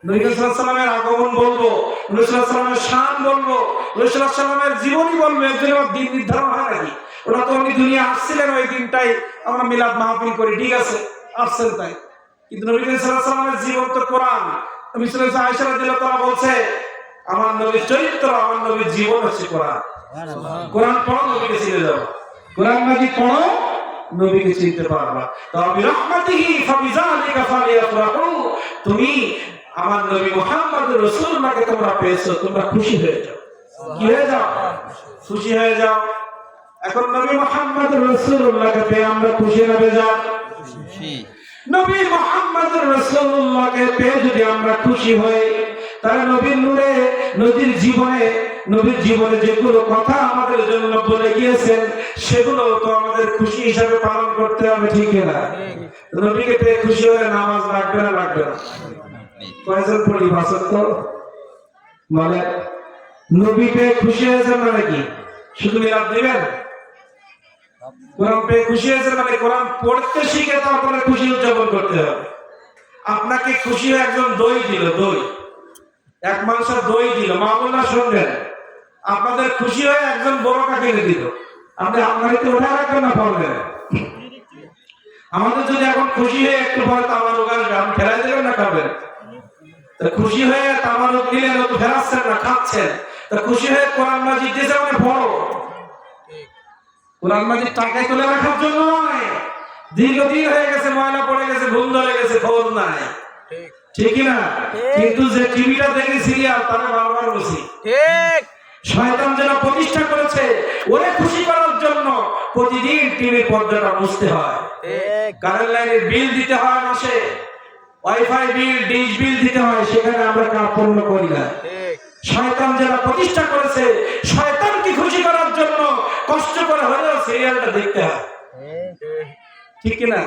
নবী সাল্লাল্লাহু আলাইহি ওয়াসাল্লামের আগমন বলবো, নবী সাল্লাল্লাহু আলাইহি ওয়াসাল্লামের শান বলবো, নবী সাল্লাল্লাহু আলাইহি ওয়াসাল্লামের জীবনী বলবো, এর জন্য দিন নির্ধারণ হয় নাকি? ওরা তো উনি দুনিয়া আসছিলেন ওই দিনটাই আমরা মিলাদ মাহফিল করি, ঠিক আছে আসছেন তাই, কিন্তু নবী সাল্লাল্লাহু আলাইহি ওয়াসাল্লামের জীবন তো কোরআন। নবী সাল্লাল্লাহু আলাইহি ওয়াসাল্লাম আয়েশা রাদিয়াল্লাহু তাআলা বলছে আমার নবীর চরিত্র, আমার নবীর জীবন হচ্ছে কোরআন। কোরআন পড়ো নবীকে চিনে যাবো, কোরআন মাজিদ পড়ো নবীকে চিনতে পারবা। তো বিরহমাতিহি ফাবিযালিকা ফালিয়াফরাহু, তুমি আমার নবী মুহাম্মদ রাসূলুল্লাহকে তোমরা পেয়েছো, তোমরা খুশি হয়ে যাও। কি হয়ে যাও? খুশি হয়ে যাও। এখন নবী মুহাম্মদ রাসূলুল্লাহকে পেয়ে আমরা খুশি না বেজার? খুশি। নবী মুহাম্মদ রাসূলুল্লাহকে পেয়ে যদি আমরা খুশি হই, তাহলে নবীর নূরে, নবীর জীবনে যেগুলো কথা আমাদের জন্য বলে গিয়েছেন সেগুলো তো আমাদের খুশি হিসাবে পালন করতে হবে, ঠিক না? নবীকে পেয়ে খুশি হলে নামাজ লাগবে না লাগবে না? কয়জন পড়ি বাসন তো বলে নবী পেয়ে খুশি হয়েছেন মানে কি শুধু মিলাদ দিবেন? কোরআন পেয়ে খুশি হয়েছেন মানে কোরআন পড়তে শিখে তারপরে খুশি উদযাপন করতে হবে। আপনাকে খুশি হয়ে একজন দই দিল, দই এক মাংসের দই দিল, মা বললা শুনবেন, আপনাদের খুশি হয়ে একজন বড় কিনে দিল, আপনি আপনাকে ওঠা রাখবেন না পারবেন? আমাদের যদি এখন খুশি হয়ে একটু পরে তামারুক আসবে, আপনি ফেলাই দেবেন না খাবেন? খুশি হয়ে তামারুক দিলেন, ও তো ফেরাচ্ছেন না, খাচ্ছেন। তা খুশি হয়ে কোরআন মাজিদ দিয়েছে মানে বড়, কোরআন মাজিদ টাকায় তুলে রাখার জন্য নয়। দীর্ঘদিন হয়ে গেছে, ময়লা পড়ে গেছে, ঘুম ধরে গেছে, খবর নাই, ঠিক না? কিন্তু যে টিভিটা দেখে সিরিয়াল তারা বারবার বসি, ঠিক শয়তান যেটা প্রতিষ্ঠা করেছে ওরে খুশি করার জন্য প্রতিদিন টিভির পর্দাটা মুছতে হয়, কারেন্ট লাইনের বিল দিতে হয়, মাসে ওয়াইফাই বিল, ডিশ বিল দিতে হয়, সেখানে আমরা কাপড় করি না। শয়তান যারা প্রতিষ্ঠা করেছে, শয়তানকে খুশি করার জন্য কষ্ট করে হলেও সিরিয়ালটা দেখতে হয়, ঠিক না?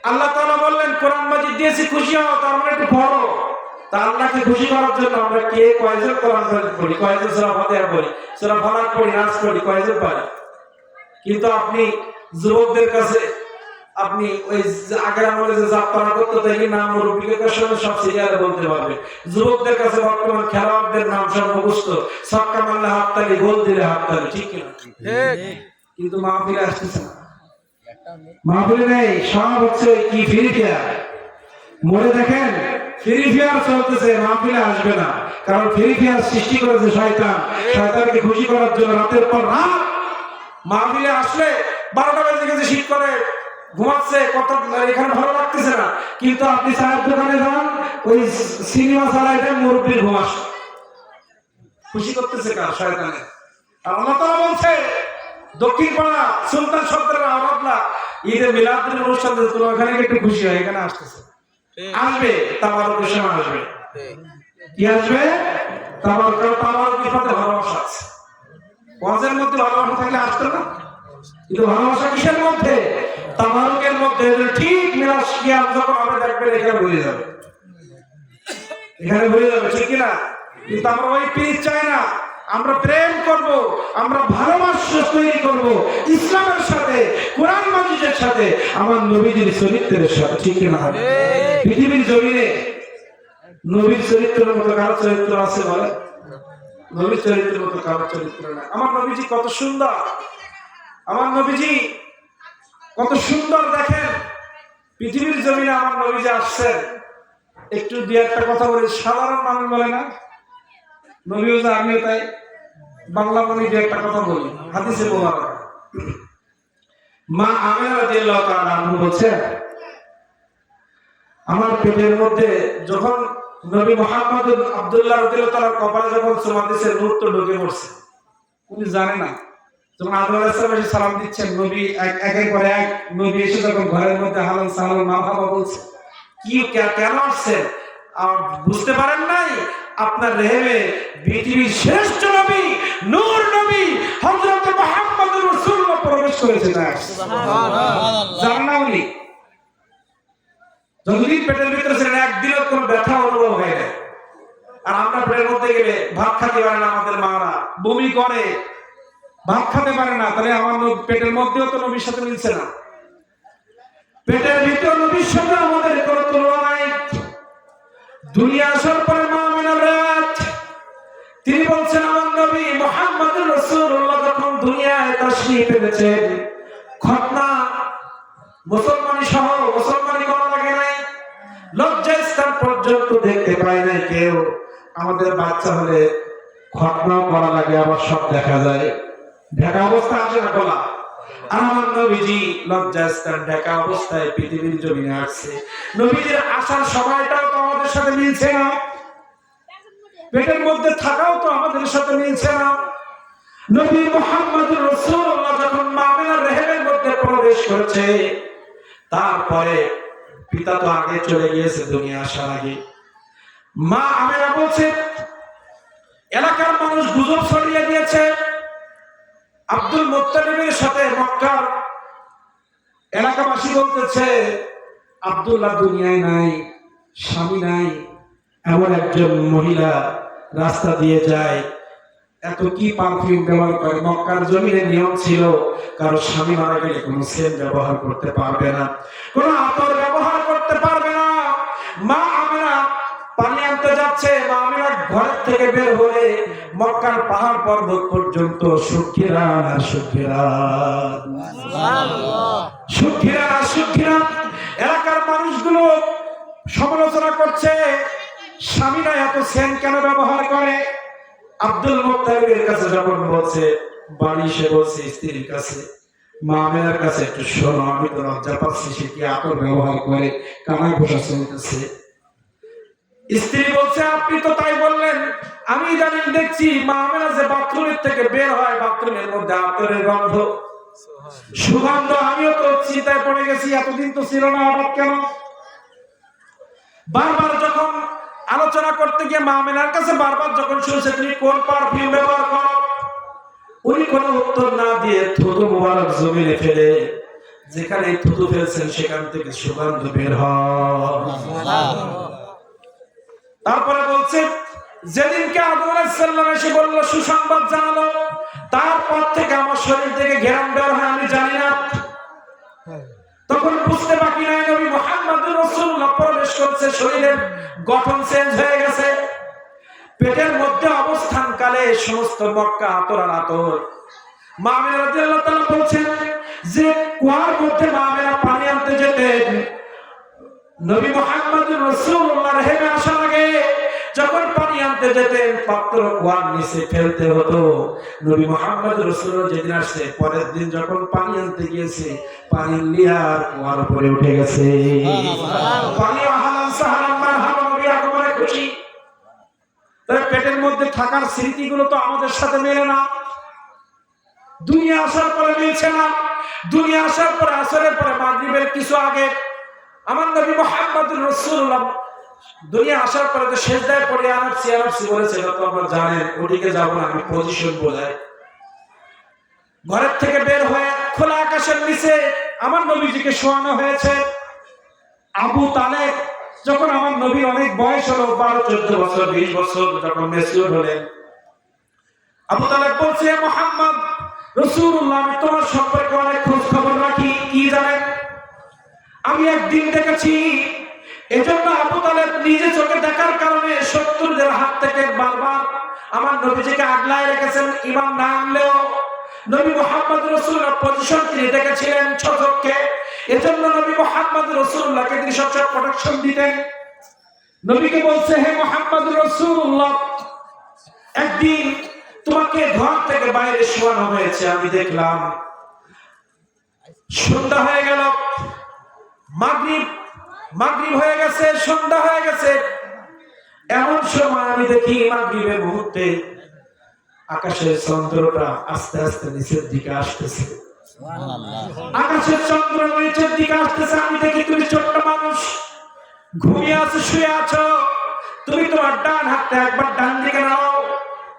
আল্লাহ তাআলা বললেন কোরআন মাজিদ দিয়েছি খুশি হও, তার মানে একটু পড়ো। তা আল্লাহকে খুশি করার জন্য আমরা কে কয়জন কোরআন পড়ি, কয়জন সূরা ফাতিহা পড়ি, সূরা ফালাক পড়ি, নাস পড়ি, কয়জন পারি? কিন্তু আপনি যুবকদের কাছে আপনি ওই আগের আমলে যে যাত্রা করতে দেখি নাম মুরব্বীদের সঙ্গে সব সিরিয়ালে বলতে পারবে। যুবকদের কাছে বর্তমান খেলোয়াড়দের নাম সব মুখস্থ, ছক্কা মারলে হাততালি, গোল দিলে হাততালি, ঠিক না? কিন্তু মাহফিলে আসতেছে না, মাহফিলে নেই, সব হচ্ছে কি ফ্রি ফায়ার। মনে দেখেন ফ্রি ফায়ার চলতেছে, মাহফিলে আসবে না, কারণ ফ্রি ফায়ার সৃষ্টি করেছে শয়তান। শয়তানকে খুশি করার জন্য রাতের পর রাত মাহফিলে আসলে 12টা বেজে গেছে, শীত করে ঘুমাচ্ছে, কত এখানে ভালো লাগতেছে না, কিন্তু আপনি চায়ের দোকানে যান, ওই সিনেমা চালায় দেন, মুরব্বীর ঘুম আসে, খুশি করতেছে কার? শয়তানে। আর আল্লাহ তাআলা বলছে দক্ষিণ পাড়া সুলতান সর্দার আরাবলা ঈদে মিলাদুল অনুষ্ঠান, তোমরা ওখানে একটু খুশি হয়, এখানে আসতেছে, আসবে তাবারুকের সময় আসবে, কি আসবে? তাবারুক, তাবারুকের সাথে ভালোবাসা আছে, ওয়াজের মধ্যে ভালোবাসা থাকলে আসতো না, কিন্তু ভালোবাসা কিসের মধ্যে? তাবারুকের মধ্যে। ঠিক মিলাদ কিয়াম যখন আমরা দেখবেন এখানে ভুলে যাবে, এখানে ভুলে যাবে, ঠিক না? কিন্তু আমরা ওই পিস চাই না, আমরা প্রেম করব, আমরা ভালোবাসা তৈরি করব ইসলামের সাথে, কোরআন মাজিদের সাথে, আমার নবীজির চরিত্রের সাথে, ঠিক না? পৃথিবীর জমিনে নবীর চরিত্রের মতো কারো চরিত্র আছে বলে? নবীর চরিত্রের মতো কারো চরিত্র না। আমার নবীজি কত সুন্দর, আমার নবীজি কত সুন্দর, দেখেন পৃথিবীর জমিনে আমার নবীজি আসছেন। একটু দুই একটা কথা বলি, সাধারণ মানুষ বলে না, নবীও যে আমিও তাই, বাংলা বলি দুই একটা কথা বলি। হাদিসে মুবারক মা আমেনা রাদিয়াল্লাহু তাআলা আনহা বলেছেন, আমার পেটের মধ্যে যখন নবী মুহাম্মদ আব্দুল্লাহ রাদিয়াল্লাহু তাআলা কপালে যখন চুমা দিয়েছে নূর তো ঢুকে পড়ছে, উনি জানে না। যখন আদম আলাইহিস সালাম এসে সালাম দিচ্ছেন, নবী একের পর এক নবী এসে যখন ঘরের মধ্যে হালাল সালাম মারহাবা বলছে, কি কেন আসছেন বুঝতে পারেন নাই? আপনার রেহেমে পৃথিবীর শ্রেষ্ঠ নবী নূর নবী হযরত মুহাম্মদুর রাসূলুল্লাহ প্রবেশ করেছে। জানেন না উনি যতদিন পেটের ভিতরে ছিলেন একদিনও কোনো ব্যথা অনুভব হয় না। আর আমরা পেটের মধ্যে গেলে ভাত খেতে পারে না, আমাদের মারা বমি করে, ভাত খেতে পারে না। তাহলে আমার পেটের মধ্যেও তো নবীর সাথে মিলছে না। পেটের ভিতরে নবীর সাথে আমাদের কোনো তুলনা নাই। দুনিয়া আসার পরে মা আমিনার রাত, তিনি বলছেন আমার নবী মুহাম্মদুর রাসূলুল্লাহ যখন দুনিয়ায় তাশরীফ এনেছেন, খতনা মুসলমানি সহ মুসলমানি করা লাগে নাই, লজ্জাস্থান পর্যন্ত দেখতে পায় নাই কেউ। আমাদের বাচ্চা হলে খতনা করা লাগে, আবার সব দেখা যায়, ঢাকা অবস্থা আসে না বলা। আর আমার নবীজি লজ্জাস্থান ঢাকা অবস্থায় পৃথিবীর জমিনে আসছে। নবীজির আসার সময়টাও তো আমাদের সাথে মিলছে না, পেটের মধ্যে থাকাও তো আমাদের সাথে মিলছে না। নবী মুহাম্মদুর রাসূলুল্লাহ যখন মা আমিনার রেহেমের মধ্যে প্রবেশ করেছে, তারপরে পিতা তো আগে চলে গিয়েছে দুনিয়া আসার আগে। মা আমিনা বলছে, এলাকার মানুষ গুজব ছড়িয়ে দিয়েছে আব্দুল মুত্তালিবের সাথে মক্কার এলাকাবাসী বলতেছে আব্দুল্লাহ দুনিয়ায় নাই, স্বামী নাই, এমন একজন মহিলা রাস্তা দিয়ে যায়, এত কি পারফিউম ব্যবহার করে। মক্কার জমিনে নিয়ম ছিল কারো স্বামী মারা গেলে কোনো সেন্ট ব্যবহার করতে পারবে না, কোনো আতর ব্যবহার করতে পারবে না। মা আমিনা পানি আনতে যাচ্ছে, মা আমিনা ঘর থেকে বের হয়ে মক্কার পাহাড় পর্বত পর্যন্ত সুখিরান আর সুখিরান, সুখিরান আর সুখিরান। এলাকার মানুষগুলো সমালোচনা করছে, স্বামীরা এত সেন্ট কেন ব্যবহার করে। আব্দুল মুত্তালিবের কাছে যখন বলছে, বাড়ি সে বলছে স্ত্রীর কাছে, মা আমিনার কাছে, একটু শোনো, আমি তো লজ্জা পাচ্ছি, সে কি আতর ব্যবহার করে, কানায় ঘোষা চলতেছে। স্ত্রী বলছে, আপনি তো তাই বললেন, আমি জানি দেখছি মা আমিনা যে বাথরুমের থেকে বের হয়, বাথরুমের মধ্যে আতরের গন্ধ, সুগন্ধ। আমিও তো চিন্তায় পড়ে গেছি, এতদিন তো ছিল না, হঠাৎ কেন? বারবার যখন আলোচনা করতে গিয়ে মা আমিনার কাছে বারবার যখন শুনছে তুমি কোন পারফিউম ব্যবহার করো, উনি কোনো উত্তর না দিয়ে থুতু মোবারক জমিনে ফেলে, যেখানে থুতু ফেলছেন সেখান থেকে সুগন্ধ বের হয়। তারপরে বলছে, যেদিনকে আদম আলাইহিস সালাম এসে বলল, সুসংবাদ জানালো, তারপর থেকে আমার শরীর থেকে ঘেরান বের হয়, আমি জানি না। তখন বুঝতে বাকি নাই নবী মুহাম্মদুর রাসূলুল্লাহ প্রবেশ করছে, শরীরের গঠন চেঞ্জ হয়ে গেছে। পেটের মধ্যে অবস্থান কালে সমস্ত মক্কা আতর আর আতর। মা আমিনা রাদিয়াল্লাহু তাআলা বলছেন যে কুয়ার মধ্যে মা আমিনা পানি আনতে যেতেন, নবী মুহাম্মদুর রাসূলুল্লাহ রেহেমে আসার আগে যখন পানি আনতে যেতেন, পাত্র কুয়ার নিচে ফেলতে হতো। নবী মুহাম্মদুর রাসূলুল্লাহ যেদিন আসছে, পরের দিন যখন পানি আনতে গিয়েছে, পানি লিয়ার কুয়ার উপরে উঠে গেছে। পানি আহলান সাহালান মারহাবা, নবী আগমনে খুশি। তাই পেটের মধ্যে থাকার স্মৃতিগুলো তো আমাদের সাথে মেলে না, দুনিয়া আসার পরে মিলছে না। দুনিয়া আসার পরে আসরের পরে মাগরিবের কিছু আগে আমার নবী মুহাম্মদুর রাসূলুল্লাহ দুনিয়া আসার পরে তো সেজদায় পড়ে আনারছি বলেছিল, তো আপনারা জানেন, ওদিকে যাব না, আমি পজিশন বোঝাই। ঘরের থেকে বের হয়ে খোলা আকাশের নিচে আমার নবীজিকে শোয়ানো হয়েছে। আবু তালেব যখন আমার নবীর অনেক বয়স হলো, 12-14 বছর 20 বছর, যখন ম্যাচিউর হলেন, আবু তালেব বলছে, মুহাম্মদ রাসূলুল্লাহ, আমি তোমার সম্পর্কে অনেক খোঁজ খবর রাখি, কি জানেন? আমি একদিন দেখেছি, এজন্য আবু তালেব নিজে চোখে দেখার কারণে শত্রুদের হাত থেকে বারবার আমার নবীজিকে আগলায় রেখেছেন। ইমাম না আনলেও নবী মুহাম্মদ রাসূলুল্লাহ পজিশন তিনি দেখেছিলেন চোখে, এজন্য নবী মুহাম্মদ রাসূলুল্লাহকে তিনি সবসময় প্রোটেকশন দিতেন। নবীকে বলছে, হে মুহাম্মদ রাসূলুল্লাহ, একদিন তোমাকে ঘর থেকে বাইরে শোয়ানো হয়েছে, আমি দেখলাম। সন্ধ্যা হয়ে গেল, মাগরিব হয়ে গেছে, সন্ধ্যা হয়ে গেছে। এমন সময় আমি দেখি মাগরিবের মুহূর্তে আকাশের চন্দ্রটা আস্তে আস্তে নিচের দিকে আসতেছে। আকাশের চন্দ্র নিচের দিকে আসতেছে, আমি দেখি তুমি ছোট্ট মানুষ ঘুমিয়ে আছো, শুয়ে আছো। তুমি তোমার ডান হাতটা একবার ডান দিকে নাড়াও,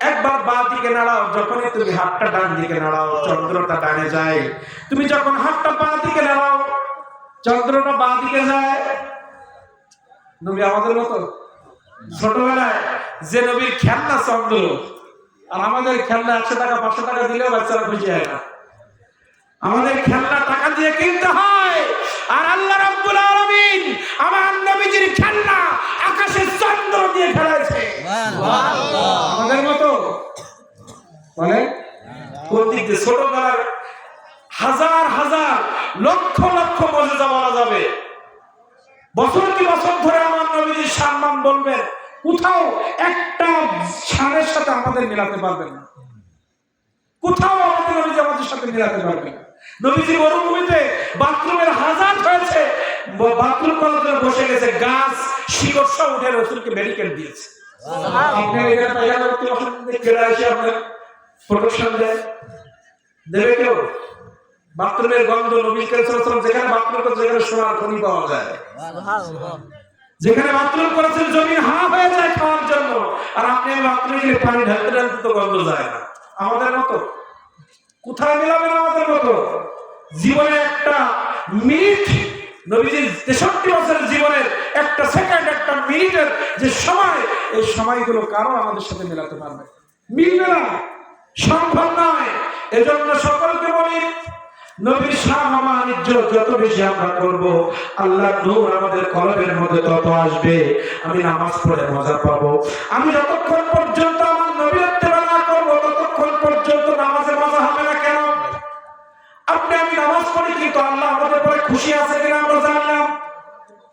একবার বাঁ দিকে নাড়াও। যখনই তুমি হাতটা ডান দিকে নাড়াও, চন্দ্রটা ডানে যায়। তুমি যখন হাতটা বাঁ দিকে নাড়াও, চন্দ্রটা বাঁ দিকে যায়। নবী আমাদের মতো ছোটবেলায় যে নবীর খেলনা চন্দ্র, আর আমাদের খেলনা 100 টাকা 500 টাকা দিলেও বাচ্চারা খুশি হয় না। আমাদের খেলনা টাকা দিয়ে কিনতে হয়, আর আল্লাহ রাব্বুল আলামিন আমার নবীজির খেলনা আকাশের চন্দ্র দিয়ে খেলাইছে। সুবহানাল্লাহ। আমাদের মতো মানে কোন দিক দিয়ে ছোটবেলার হাজার হাজার লক্ষ লক্ষ মজা বলা যাবে। বছর কি বছর ধরে আমার নবীজির সম্মান বলবেন, কোথাও একটা শানের সাথে আমাদের মিলাতে পারবেন না। কোথাও আমাদের নবীজি আমাদের সাথে মিলাতে পারবেন না। নবীজি মরুভূমিতে বাথরুমের হাজার হয়েছে, বাথরুম করার জন্য বসে গেছে, গাছ শিকড় সব উঠে রাসূলকে ব্যারিকেড দিয়েছে। আপনি এখানে পায়খানা করতে বসেন, কেডা এসে আপনার প্রোটেকশন দেবে কেউ? বাথরুমের গন্ধ নবী করিম সাল্লাল্লাহু আলাইহি ওয়াসাল্লাম যেখানে বাথরুম করে, যেখানে সোনার খনি পাওয়া যায়, যেখানে বাথরুম করেছেন জমি হা হয়ে যায় খাওয়ার জন্য, আর আপনি বাথরুমে গেলে পানি ঢালতে ঢালতে তো গন্ধ যায় না। আমাদের মতো কোথায় মিলাবেন? আমাদের মতো জীবনে একটা মিনিট, নবীজির 63 বছরের জীবনের একটা সেকেন্ড, একটা মিনিটের যে সময়, এই সময়গুলো কারো আমাদের সাথে মেলাতে পারবে মিলবে না, সম্ভব নয়। এজন্য সকলকে বলি, নবীর সম্মান ইজ্জত যত বেশি আমরা করব, আল্লাহর নূর আমাদের কলবের মধ্যে তত আসবে। আমি নামাজ পড়ে মজা পাবো। আমি যতক্ষণ পর্যন্ত আমার নবীর ইত্তেবা না করব, ততক্ষণ পর্যন্ত নামাজে মজা হবে না। কেন? আপনি আমি নামাজ পড়ি, কিন্তু আল্লাহ আমাদের পরে খুশি আছে কিনা আমরা জানলাম।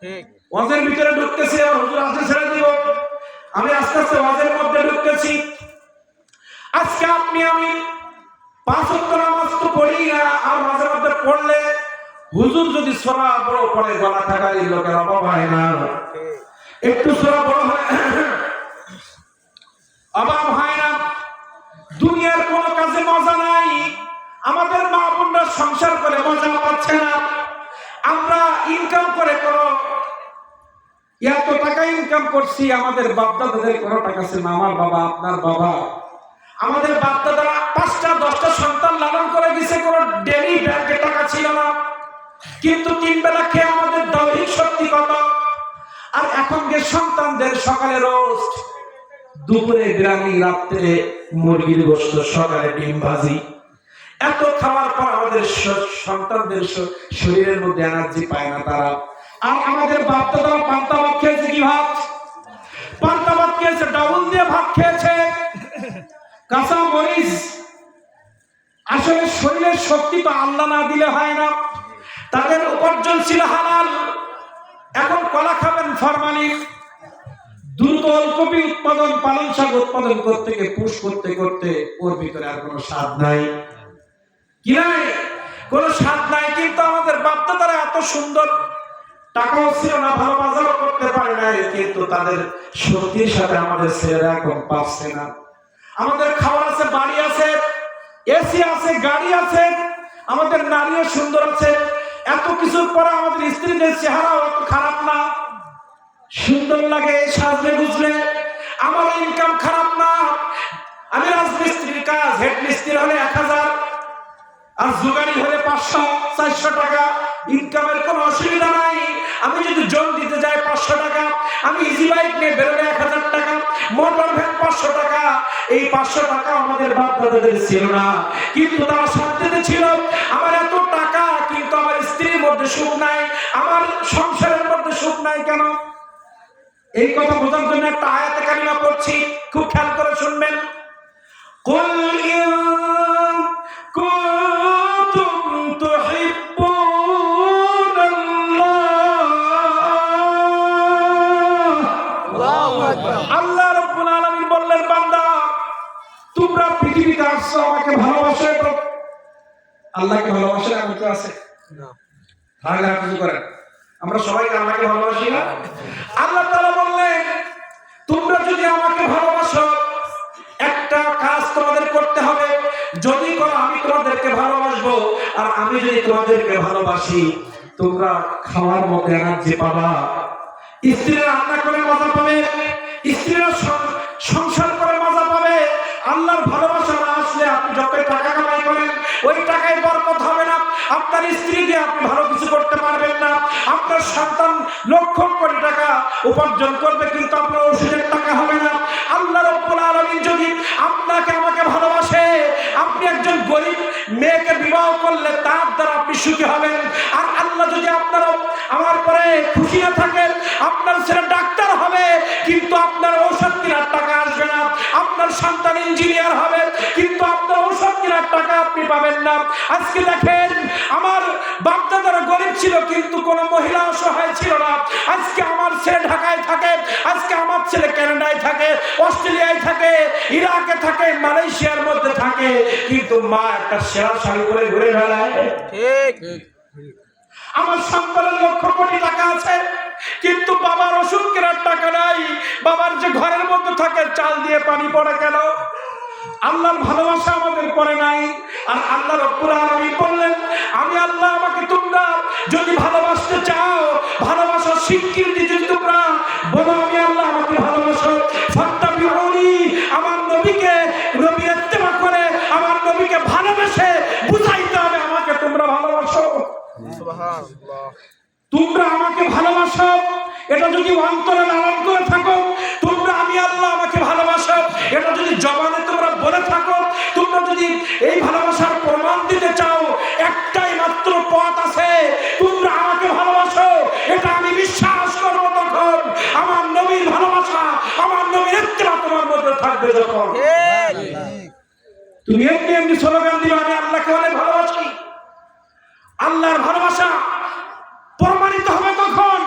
ঠিক ওয়াজের ভিতরে ঢুকতেছি, আর হুজুর আজকে ছেড়ে দিব। আমি আস্তে আস্তে ওয়াজের মধ্যে ঢুকতেছি। আজকে আপনি আমি 5 ওয়াক্ত নামাজ তো পড়ি না, আর মাঝে মধ্যে পড়লে হুজুর যদি সূরা বড় পড়ে, গলা থাকার লোকের অভাব হয় না। একটু সূরা বড় হয় অভাব হয় না। দুনিয়ার কোন কাজে মজা নাই। আমাদের মা বোনরা সংসার করে মজা পাচ্ছে না। আমরা ইনকাম করে কোন এত টাকা ইনকাম করছি, আমাদের বাপ দাদাদের কোনো টাকা ছিল না। আমার বাবা, আপনার বাবা, আমাদের বাপ দাদারা 5টা 10টা সন্তান লালন করে গেছে, কোনো ডেলি ব্যাংকে টাকা ছিল না। কিন্তু 3 বেলা খেয়ে আমাদের দৈহিক শক্তি কত। আর এখন যে সন্তানদের সকালে রোস্ট, দুপুরে বিরিয়ানি, রাত্রে মুরগির গোশত, সকালে ডিম ভাজি, এত খাওয়ার পর আমাদের সন্তানদের শরীরের মধ্যে এনার্জি পায় না তারা। আর আমাদের বাপ দাদারা পান্তা ভাত খেয়েছে, কি ভাত? পান্তা ভাত খেয়েছে, ডাউল দিয়ে ভাত খেয়েছে, কাঁচা মরিচ। আসলে শরীরের শক্তি তো আল্লাহ না দিলে হয় না। তাদের উপার্জন ছিল হালাল। এখন কলা খাবেন ফরমালিন, দ্রুত ওলকপি উৎপাদন, পালং শাক উৎপাদন করতে গিয়ে পুশ করতে করতে ওর ভিতরে আর কোনো স্বাদ নাই। কি নাই? কোনো স্বাদ নাই। কিন্তু আমাদের বাপ-দাদারা এত সুন্দর, টাকাও ছিল না, ভালো বাজারও করতে পারে না, কিন্তু তাদের শক্তির সাথে আমাদের ছেলেরা এখন পাচ্ছে না। আমাদের খাওয়ার আছে, বাড়ি আছে, এসি আছে, গাড়ি আছে, আমাদের নারীও সুন্দর আছে। এত কিছুর পরে আমাদের স্ত্রীদের চেহারাও এত খারাপ না, সুন্দর লাগে সাজলে বুঝলে। আমার ইনকাম খারাপ না। আমি রাজমিস্ত্রির কাজ, হেড মিস্ত্রি হলে 1000, আর জুগারি হলে 500-400 টাকা। ইনকামের কোনো অসুবিধা নাই। আমি যদি জন দিতে যাই 500 টাকা, আমি ইজি বাইক নিয়ে বেরোলে 1000 টাকা, মোটর ভ্যান 500 টাকা। এই 500 টাকা আমাদের বাপ দাদাদের ছিল না, কিন্তু তারা শান্তিতে ছিল। আমার এত টাকা, কিন্তু আমার স্ত্রীর মধ্যে সুখ নাই, আমার সংসারের মধ্যে সুখ নাই। কেন? এই কথা বোঝার জন্য একটা আয়াতে কারিমা পড়ছি, খুব খেয়াল করে শুনবেন। কুল ইন কুনতুম তুহিব্বুনাল্লাহ, আল্লাহ রাব্বুল আলামিন বললেন, বান্দা তোমরা পৃথিবীতে আসছো আমাকে ভালোবাসো। তো আল্লাহকে ভালোবাসে আমি তো আছে না, তাহলে আপনি করেন। আমরা সবাই আল্লাহকে ভালোবাসি না? আল্লাহ তাআলা বললেন, তোমরা যদি আমাকে ভালোবাসো, একটা কাজ তোমাদের করতে হবে, যদি করো আমি তোমাদেরকে ভালোবাসবো, আর আমি যদি তোমাদেরকে ভালোবাসি, তোমরা খাওয়ার মধ্যে এনার্জি পাবা, স্ত্রীরা রান্না করে মজা পাবে, স্ত্রীরা সংসার করে মজা পাবে। আল্লাহর ভালোবাসা না আসলে আপনি যতই টাকা কামাই করেন ওই টাকায় বরকত হবে না, আপনার স্ত্রী দিয়ে আপনি ভালো কিছু করতে পারবেন না। আপনার সন্তান লক্ষ কোটি টাকা উপার্জন করবে কিন্তু আপনার ওষুধের টাকা হবে না। আল্লাহ রাব্বুল আলামিন যদি আপনাকে আমাকে ভালোবাসে, আপনি একজন গরিব মেয়েকে বিবাহ করলে তার দ্বারা আপনি সুখী হবেন। আর আল্লাহ যদি আপনার আমার পরে খুশি না থাকেন, আপনার ছেলে ডাক্তার হবে কিন্তু আপনার ঔষধ কেনার টাকা আসবে না, আপনার সন্তান ইঞ্জিনিয়ার হবে কিন্তু আপনার ঔষধ কেনার টাকা আপনি পাবেন না। আজকে দেখেন, আমার বাপদাদারা গরিব ছিল কিন্তু কোনো মহিলা অসহায় ছিল না। আজকে আমার ছেলে ঢাকায় থাকে, আজকে আমার ছেলে কানাডায় থাকে, অস্ট্রেলিয়ায় থাকে, ইরাকে থাকে, মালয়েশিয়ার মধ্যে থাকে, কিন্তু মা একটা সেরা শাড়ি পরে ঘুরে বেড়ায়। ঠিক। আমার সন্তানের লক্ষ কোটি টাকা আছে কিন্তু বাবার ওষুধ কেনার টাকা নাই, বাবার যে ঘরের মধ্যে থাকে চাল দিয়ে পানি পড়ে কেন? আল্লাহর ভালোবাসা আমাদের পরে নাই। আর আল্লাহ রাব্বুল আলামিন বললেন, আমি আল্লাহ আমাকে তোমরা যদি ভালোবাসতে চাও, ভালোবাসার স্বীকৃতি যদি তোমরা বলো আমি আল্লাহ আমাকে ভালোবাসো, ফাত্তাবিউনি, আমার নবীকে নবীর ইত্তেবা করে আমার নবীকে ভালোবেসে বুঝাইতে হবে আমাকে তোমরা ভালোবাসো। সুবহানাল্লাহ। তোমরা আমাকে ভালোবাসো, এটা যদি অন্তরে লালন করে থাকো, তোমরা আমি আল্লাহ আমাকে ভালোবাসো, এটা যদি জবানে তোমরা বলে থাকো, তোমরা যদি এই ভালোবাসার প্রমাণ দিতে চাও, একটাই মাত্র পথ আছে, তোমরা আমাকে ভালোবাসো, এটা আমি বিশ্বাস করবো তখন আমার নবীর ভালোবাসা, আমার নবীর ইত্তেবা তোমার মধ্যে থাকবে। যখন তুমি এমনি এমনি স্লোগান দিবে আমি আল্লাহকে অনেক ভালোবাসি, আল্লাহর ভালোবাসা প্রমাণিত হবে তখন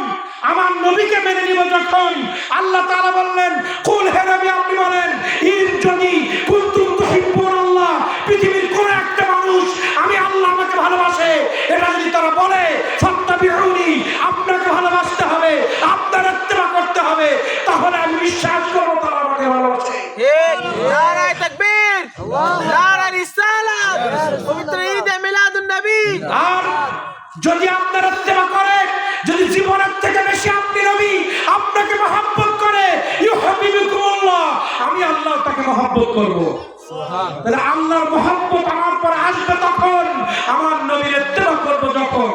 আমার নবীকে মেনে নিব যখন। আল্লাহ তাআলা বললেন, কুল, হে নবী আপনি বলেন, ইন যদি কুনতুম তুহিব্বুনাল্লাহ, পৃথিবীর কোন একটা মানুষ আমি আল্লাহ আমাকে ভালোবাসে এটা যদি তারা বলে, ফাত্তাবিউনি, আপনাকে ভালোবাসতে হবে, আপনার ইত্তেবা করতে হবে, তাহলে আমি বিশ্বাস করব তারা আমাকে ভালোবাসে। ঠিক। নারায়ে তাকবীর, নারায়ে রিসালাত, পবিত্র ঈদে মিলাদুন নবী। আর যদি আপনার ইত্তেবা করে, যদি জীবনের থেকে বেশি আপনি নবী আপনাকে মহব্বত করে, ইউহিব্বুকুমুল্লাহ, আমি আল্লাহ তাকে মহব্বত করব। সুবহানাল্লাহ। তাহলে আল্লাহর মহব্বত আমার পর আসবে তখন আমার নবীর ইত্তেবা করব যখন।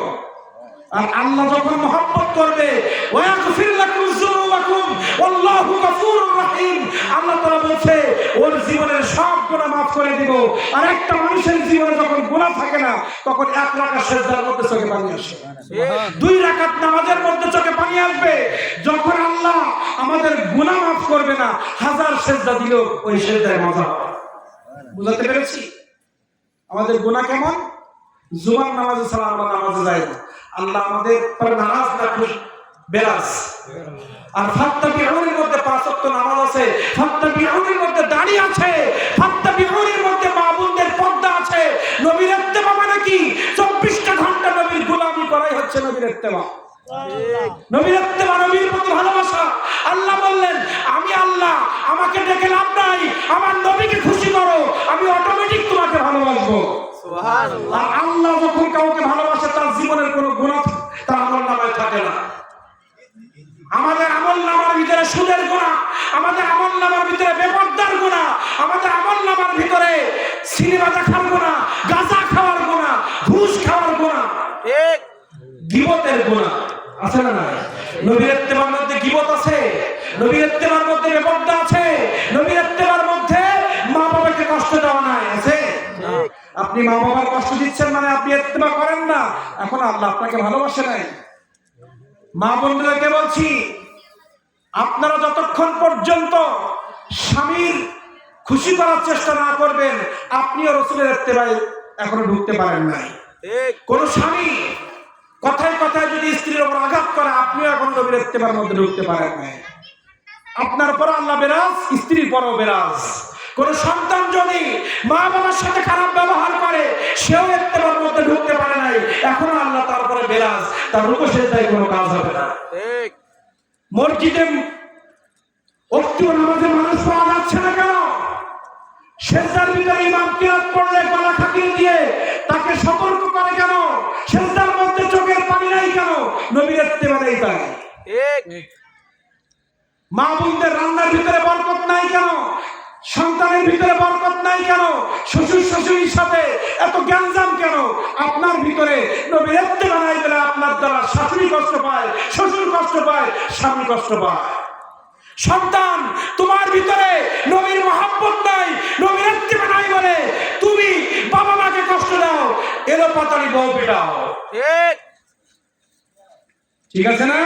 আর আল্লাহ যখন মহব্বত করবে, ওয়াগফির লাকুম যুনুবাকুম ওয়াল্লাহু গফুরুর রহিম, আল্লাহ তাআলা বলছে ওর জীবনের সব গুনাহ মাফ করে দিব। আর একটা মানুষের জীবনে যখন গুনাহ থাকে না তখন এক রাকাত সিজদার মধ্যে চোখে পানি আসে, দুই রাকাত নামাজের মধ্যে চোখে পানি আসবে। যখন আল্লাহ আমাদের গুনাহ মাফ করবে না, হাজার সিজদা দিলেও ওই সিজদায় মজা হবে। বুঝাতে পেরেছি? আমাদের গুনাহ কেমন? জুমার নামাজে ছাড়া আমরা নামাজে যাই না। আল্লাহ আমাদের পর নামাজ না খুশ বেরাজ। আর ফাত্তাবিউনির মধ্যে ৫ ওয়াক্ত নামাজ আছে, ফাত্তাবিউনির মধ্যে দাড়ি আছে, ফাত্তাবিউনির মধ্যে মা বোনদের পর্দা আছে। নবীর ইত্তেবা মানে কি? ২৪টা ঘন্টা নবীর গোলামি করাই হচ্ছে নবীর ইত্তেবা। নবীর ইত্তেবা, নবীর প্রতি ভালোবাসা। আল্লাহ বললেন, আমি আল্লাহ আমাকে ডেকে লাভ নাই, আমার নবীকে খুশি করো, আমি অটোমেটিক তোমাকে ভালোবাসবো। সুবহানাল্লাহ। আল্লাহ যখন কাউকে ভালোবাসে তার জীবনের কোনো গুনাহ তার আমলনামায় থাকে না। আমাদের আমলনামার ভিতরে সুদের গুনাহ, আমাদের আমলনামার ভিতরে বেপরদার গুনাহ, আমাদের আমলনামার ভিতরে সিনেমা দেখার গুনাহ, গাঁজা খাওয়ার গুনাহ, ঘুষ খাওয়ার গুনাহ, ঠিক, গীবতের গুনাহ আছে না? নবীর ইত্তেবার মধ্যে গীবত আছে, নবীর ইত্তেবার মধ্যে বেপরদা আছে, নবীর ইত্তেবার মধ্যে মা বাবাকে কষ্ট দেওয়া নাই আছে। আপনি মা বাবার কষ্ট দিচ্ছেন মানে আপনি ইত্তেবা করেন না, এখন আল্লাহ আপনাকে ভালোবাসে নাই। মা বোনদেরকে বলছি, আপনারা যতক্ষণ পর্যন্ত স্বামীর খুশি করার চেষ্টা না করবেন আপনিও রাসূলের ইত্তেবায় এখনো ঢুকতে পারেন নাই। কোন স্বামী কথায় কথায় যদি স্ত্রীর উপর আঘাত করে আপনিও এখন নবীর ইত্তেবার মধ্যে ঢুকতে পারেন নাই। আপনার পর আল্লাহ বেরাজ, স্ত্রীর পরও বেরাজ। কোন সন্তান যদি মা বাবার সাথে খারাপ ব্যবহার করে সেও ইত্তেবার মধ্যে ঢুকতে পারে নাই, এখনো আল্লাহ তারপরে বেরাজ, তার রুকু সিজদায় কোনো কাজ হবে না। ঠিক। মসজিদে অক্টিও নামাজে মানুষ পাওয়া যাচ্ছে না কেন? সেজদার ভিতরে ইমাম কিরাত পড়লে গলা খাকিয়ে দিয়ে তাকে সতর্ক করে কেন? সেজদার মধ্যে চোখের পানি নাই কেন? নবীর ইত্তেবা নেই তাই। মা বোনদের রান্নার ভিতরে বরকত নাই কেন? সন্তানের ভিতরে বরকত নাই কেন? শ্বশুর শাশুড়ির সাথে এত গ্যাঞ্জাম কেন? আপনার ভিতরে নবীর ইত্তেবা নাই বলে আপনার দ্বারা শাশুড়ি কষ্ট পায়, শ্বশুর কষ্ট পায়, স্বামী কষ্ট পায়। সন্তান, তোমার ভিতরে নবীর মহব্বত নাই, নবীর ইত্তেবা নাই বলে তুমি বাবা মাকে কষ্ট দাও, এলো পাতালি বউ পেটাও। ঠিক আছে না?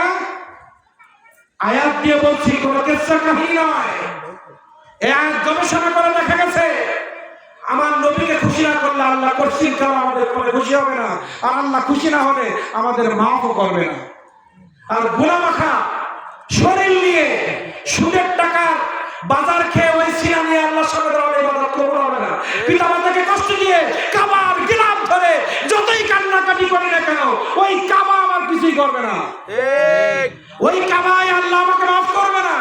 আয়াত দিয়ে বলছি, কোন কিসসা কাহিনী নয়। এই আয়াত গবেষণা করে দেখা গেছে আমার নবীকে খুশি না করলে আল্লাহ করছেন কারণ আমাদের করে খুশি হবে না, আর আল্লাহ খুশি না হলে আমাদের মাফও করবে না। আর গোলামাখা শরীর নিয়ে সুদের টাকার বাজার খেয়ে ওই সিনা নিয়ে আল্লাহ সামনে দাঁড়ালে ইবাদত কবুল হবে না। পিতা মাতাকে কষ্ট দিয়ে কাবার গিলাফ ধরে যতই কান্নাকাটি করি না কেন, ওই কাবা আমার কিছুই করবে না। ওই কাবায় আল্লাহ আমাকে মাফ করবে না।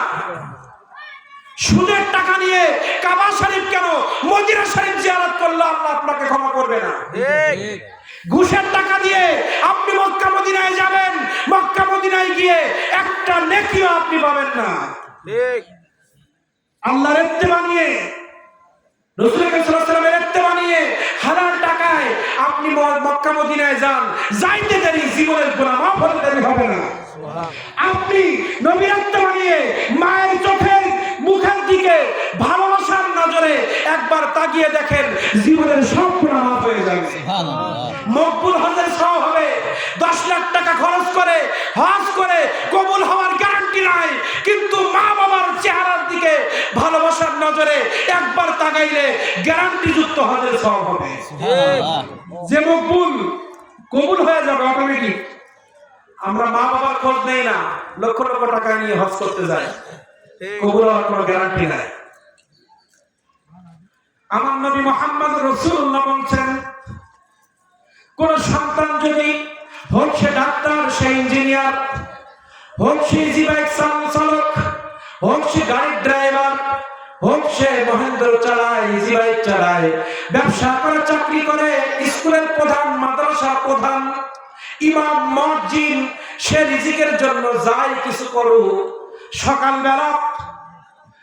সুদের টাকা নিয়ে কাবা শরীফ কেন, মদিনা শরীফ জিয়ারত করলে আল্লাহ আপনাকে ক্ষমা করবে না। ঘুষের টাকা দিয়ে আপনি মক্কা মদিনায় যাবেন, মক্কা মদিনায় গিয়ে একটা নেকিও আপনি পাবেন না। আল্লাহর ইত্তেবা নিয়ে, রাসূল সাল্লাল্লাহু আলাইহি ওয়াসাল্লামের ইত্তেবা নিয়ে হালাল টাকায় আপনি মক্কা মদিনায় যান, যাইতে দেরি জীবনের গুনাহ মাফ হতে দেরি হবে না। আপনি নবীর ইত্তেবা নিয়ে মায়ের চোখের মুখের দিকে ভালোবাসার নজরে একবার তাকিয়ে দেখেন, জীবনের সব গুনাহ মাফ হয়ে যাবে। মকবুল হজের সওয়াব হবে। 10 লাখ টাকা খরচ করে হজ করে কবুল হওয়ার গ্যারান্টি নাই, কিন্তু মা বাবার চেহারার দিকে ভালোবাসার নজরে একবার তাকাইলে গ্যারান্টি যুক্ত হজের সওয়াব হবে। যে মকবুল কবুল হয়ে যাবে অটোমেটিক। আমরা মা বাবার খোঁজ নেই না, লক্ষ লক্ষ টাকা নিয়ে হজ করতে যাই, কবুল হওয়ার কোনো গ্যারান্টি নাই। আমার নবী মুহাম্মদ রাসূলুল্লাহ বলেছেন, কোন সন্তান যদি হোক সে ডাক্তার, সে ইঞ্জিনিয়ার, হোক সে ইজি বাইক চালক, হোক সে গাড়ির ড্রাইভার, হোক সে মহেন্দ্র চালায়, ইজি বাইক চালায়, ব্যবসা করে, চাকরি করে, স্কুলের প্রধান, মাদ্রাসার প্রধান, ইমাম, মুয়াজ্জিন, সে রিজিকের জন্য যায় কিছু করুক, সকালবেলা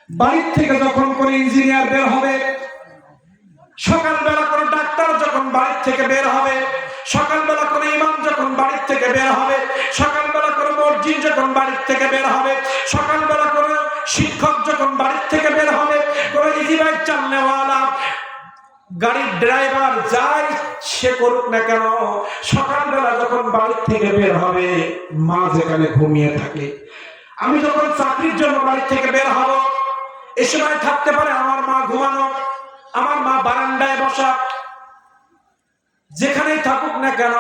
বাড়ির থেকে যখন করে ইঞ্জিনিয়ার বের হবে, সকালবেলা করে ডাক্তার যখন বাড়ির থেকে বের হবে, সকালবেলা করে ইমাম যখন বাড়ির থেকে বের হবে, সকালবেলা করে মুয়াজ্জিন যখন বাড়ির থেকে বের হবে, সকালবেলা করে শিক্ষক যখন বাড়ির থেকে বের হবে, করে ইজি বাইক চালানেওয়ালা, গাড়ির ড্রাইভার যাই সে করুক না কেন, সকালবেলা যখন বাড়ির থেকে বের হবে মা যেখানে ঘুমিয়ে থাকে, আমি যখন চাকরির জন্য বাড়ির থেকে বের হব, এ সময় থাকতে পারে আমার মা ঘুমানো, আমার মা বারান্দায় বসা, যেখানেই থাকুক না কেন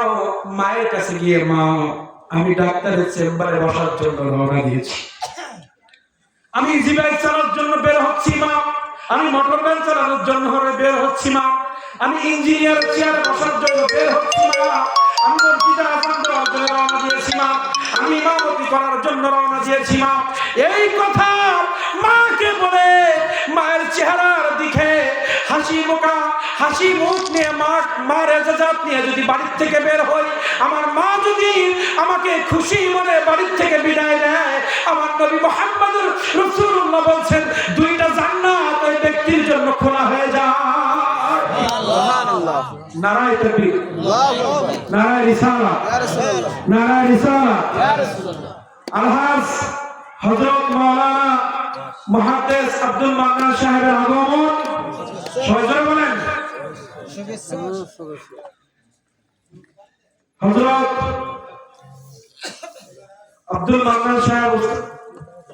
মায়ের কাছে গিয়ে, মা আমি ডাক্তারের চেম্বারে বসার জন্য রওনা দিয়েছি, আমি ইজি বাইক চালানোর জন্য বের হচ্ছি মা, আমি মোটর ভ্যান চালানোর জন্য বের হচ্ছি মা, আমি ইঞ্জিনিয়ার চেয়ারে বসার জন্য বের হচ্ছি মা, আমি মসজিদে আযান দেওয়ার জন্য রওনা দিয়েছি মা, আমি ইমামতি করার জন্য রওনা দিয়েছি মা। এই কথা মাকে বলে মায়ের চেহারার দিকে হাসি মুখ নিয়ে মার ইজাজত নিয়ে যদি বাড়ির থেকে বের হই, আমার মা যদি আমাকে খুশি মনে বাড়ির থেকে বিদায় দেয়, আমার নবী মুহাম্মদুর রাসূলুল্লাহ বলছেন, দুইটা জান্নাত ওই ব্যক্তির জন্য খোলা হয়ে যায়। সুবহানাল্লাহ, নারায়ে তাকবীর, আল্লাহু আকবার, নারায়ে রিসালাত, ইয়া রাসূলুল্লাহ, নারায়ে রিসালাত, ইয়া রাসূলুল্লাহ। আলহাজ হযরত মাওলানা মুহাদ্দিস আব্দুল মান্নান সাহেবের আগমন, সবাই বলেন হযরত আব্দুল মান্নান সাহেব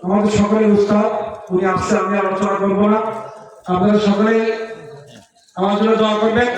আমাদের সকলের উস্তাদ, উনি আসছে, আমি আলোচনা করবো না, আপনারা সকলেই আমার জন্য দোয়া করবেন।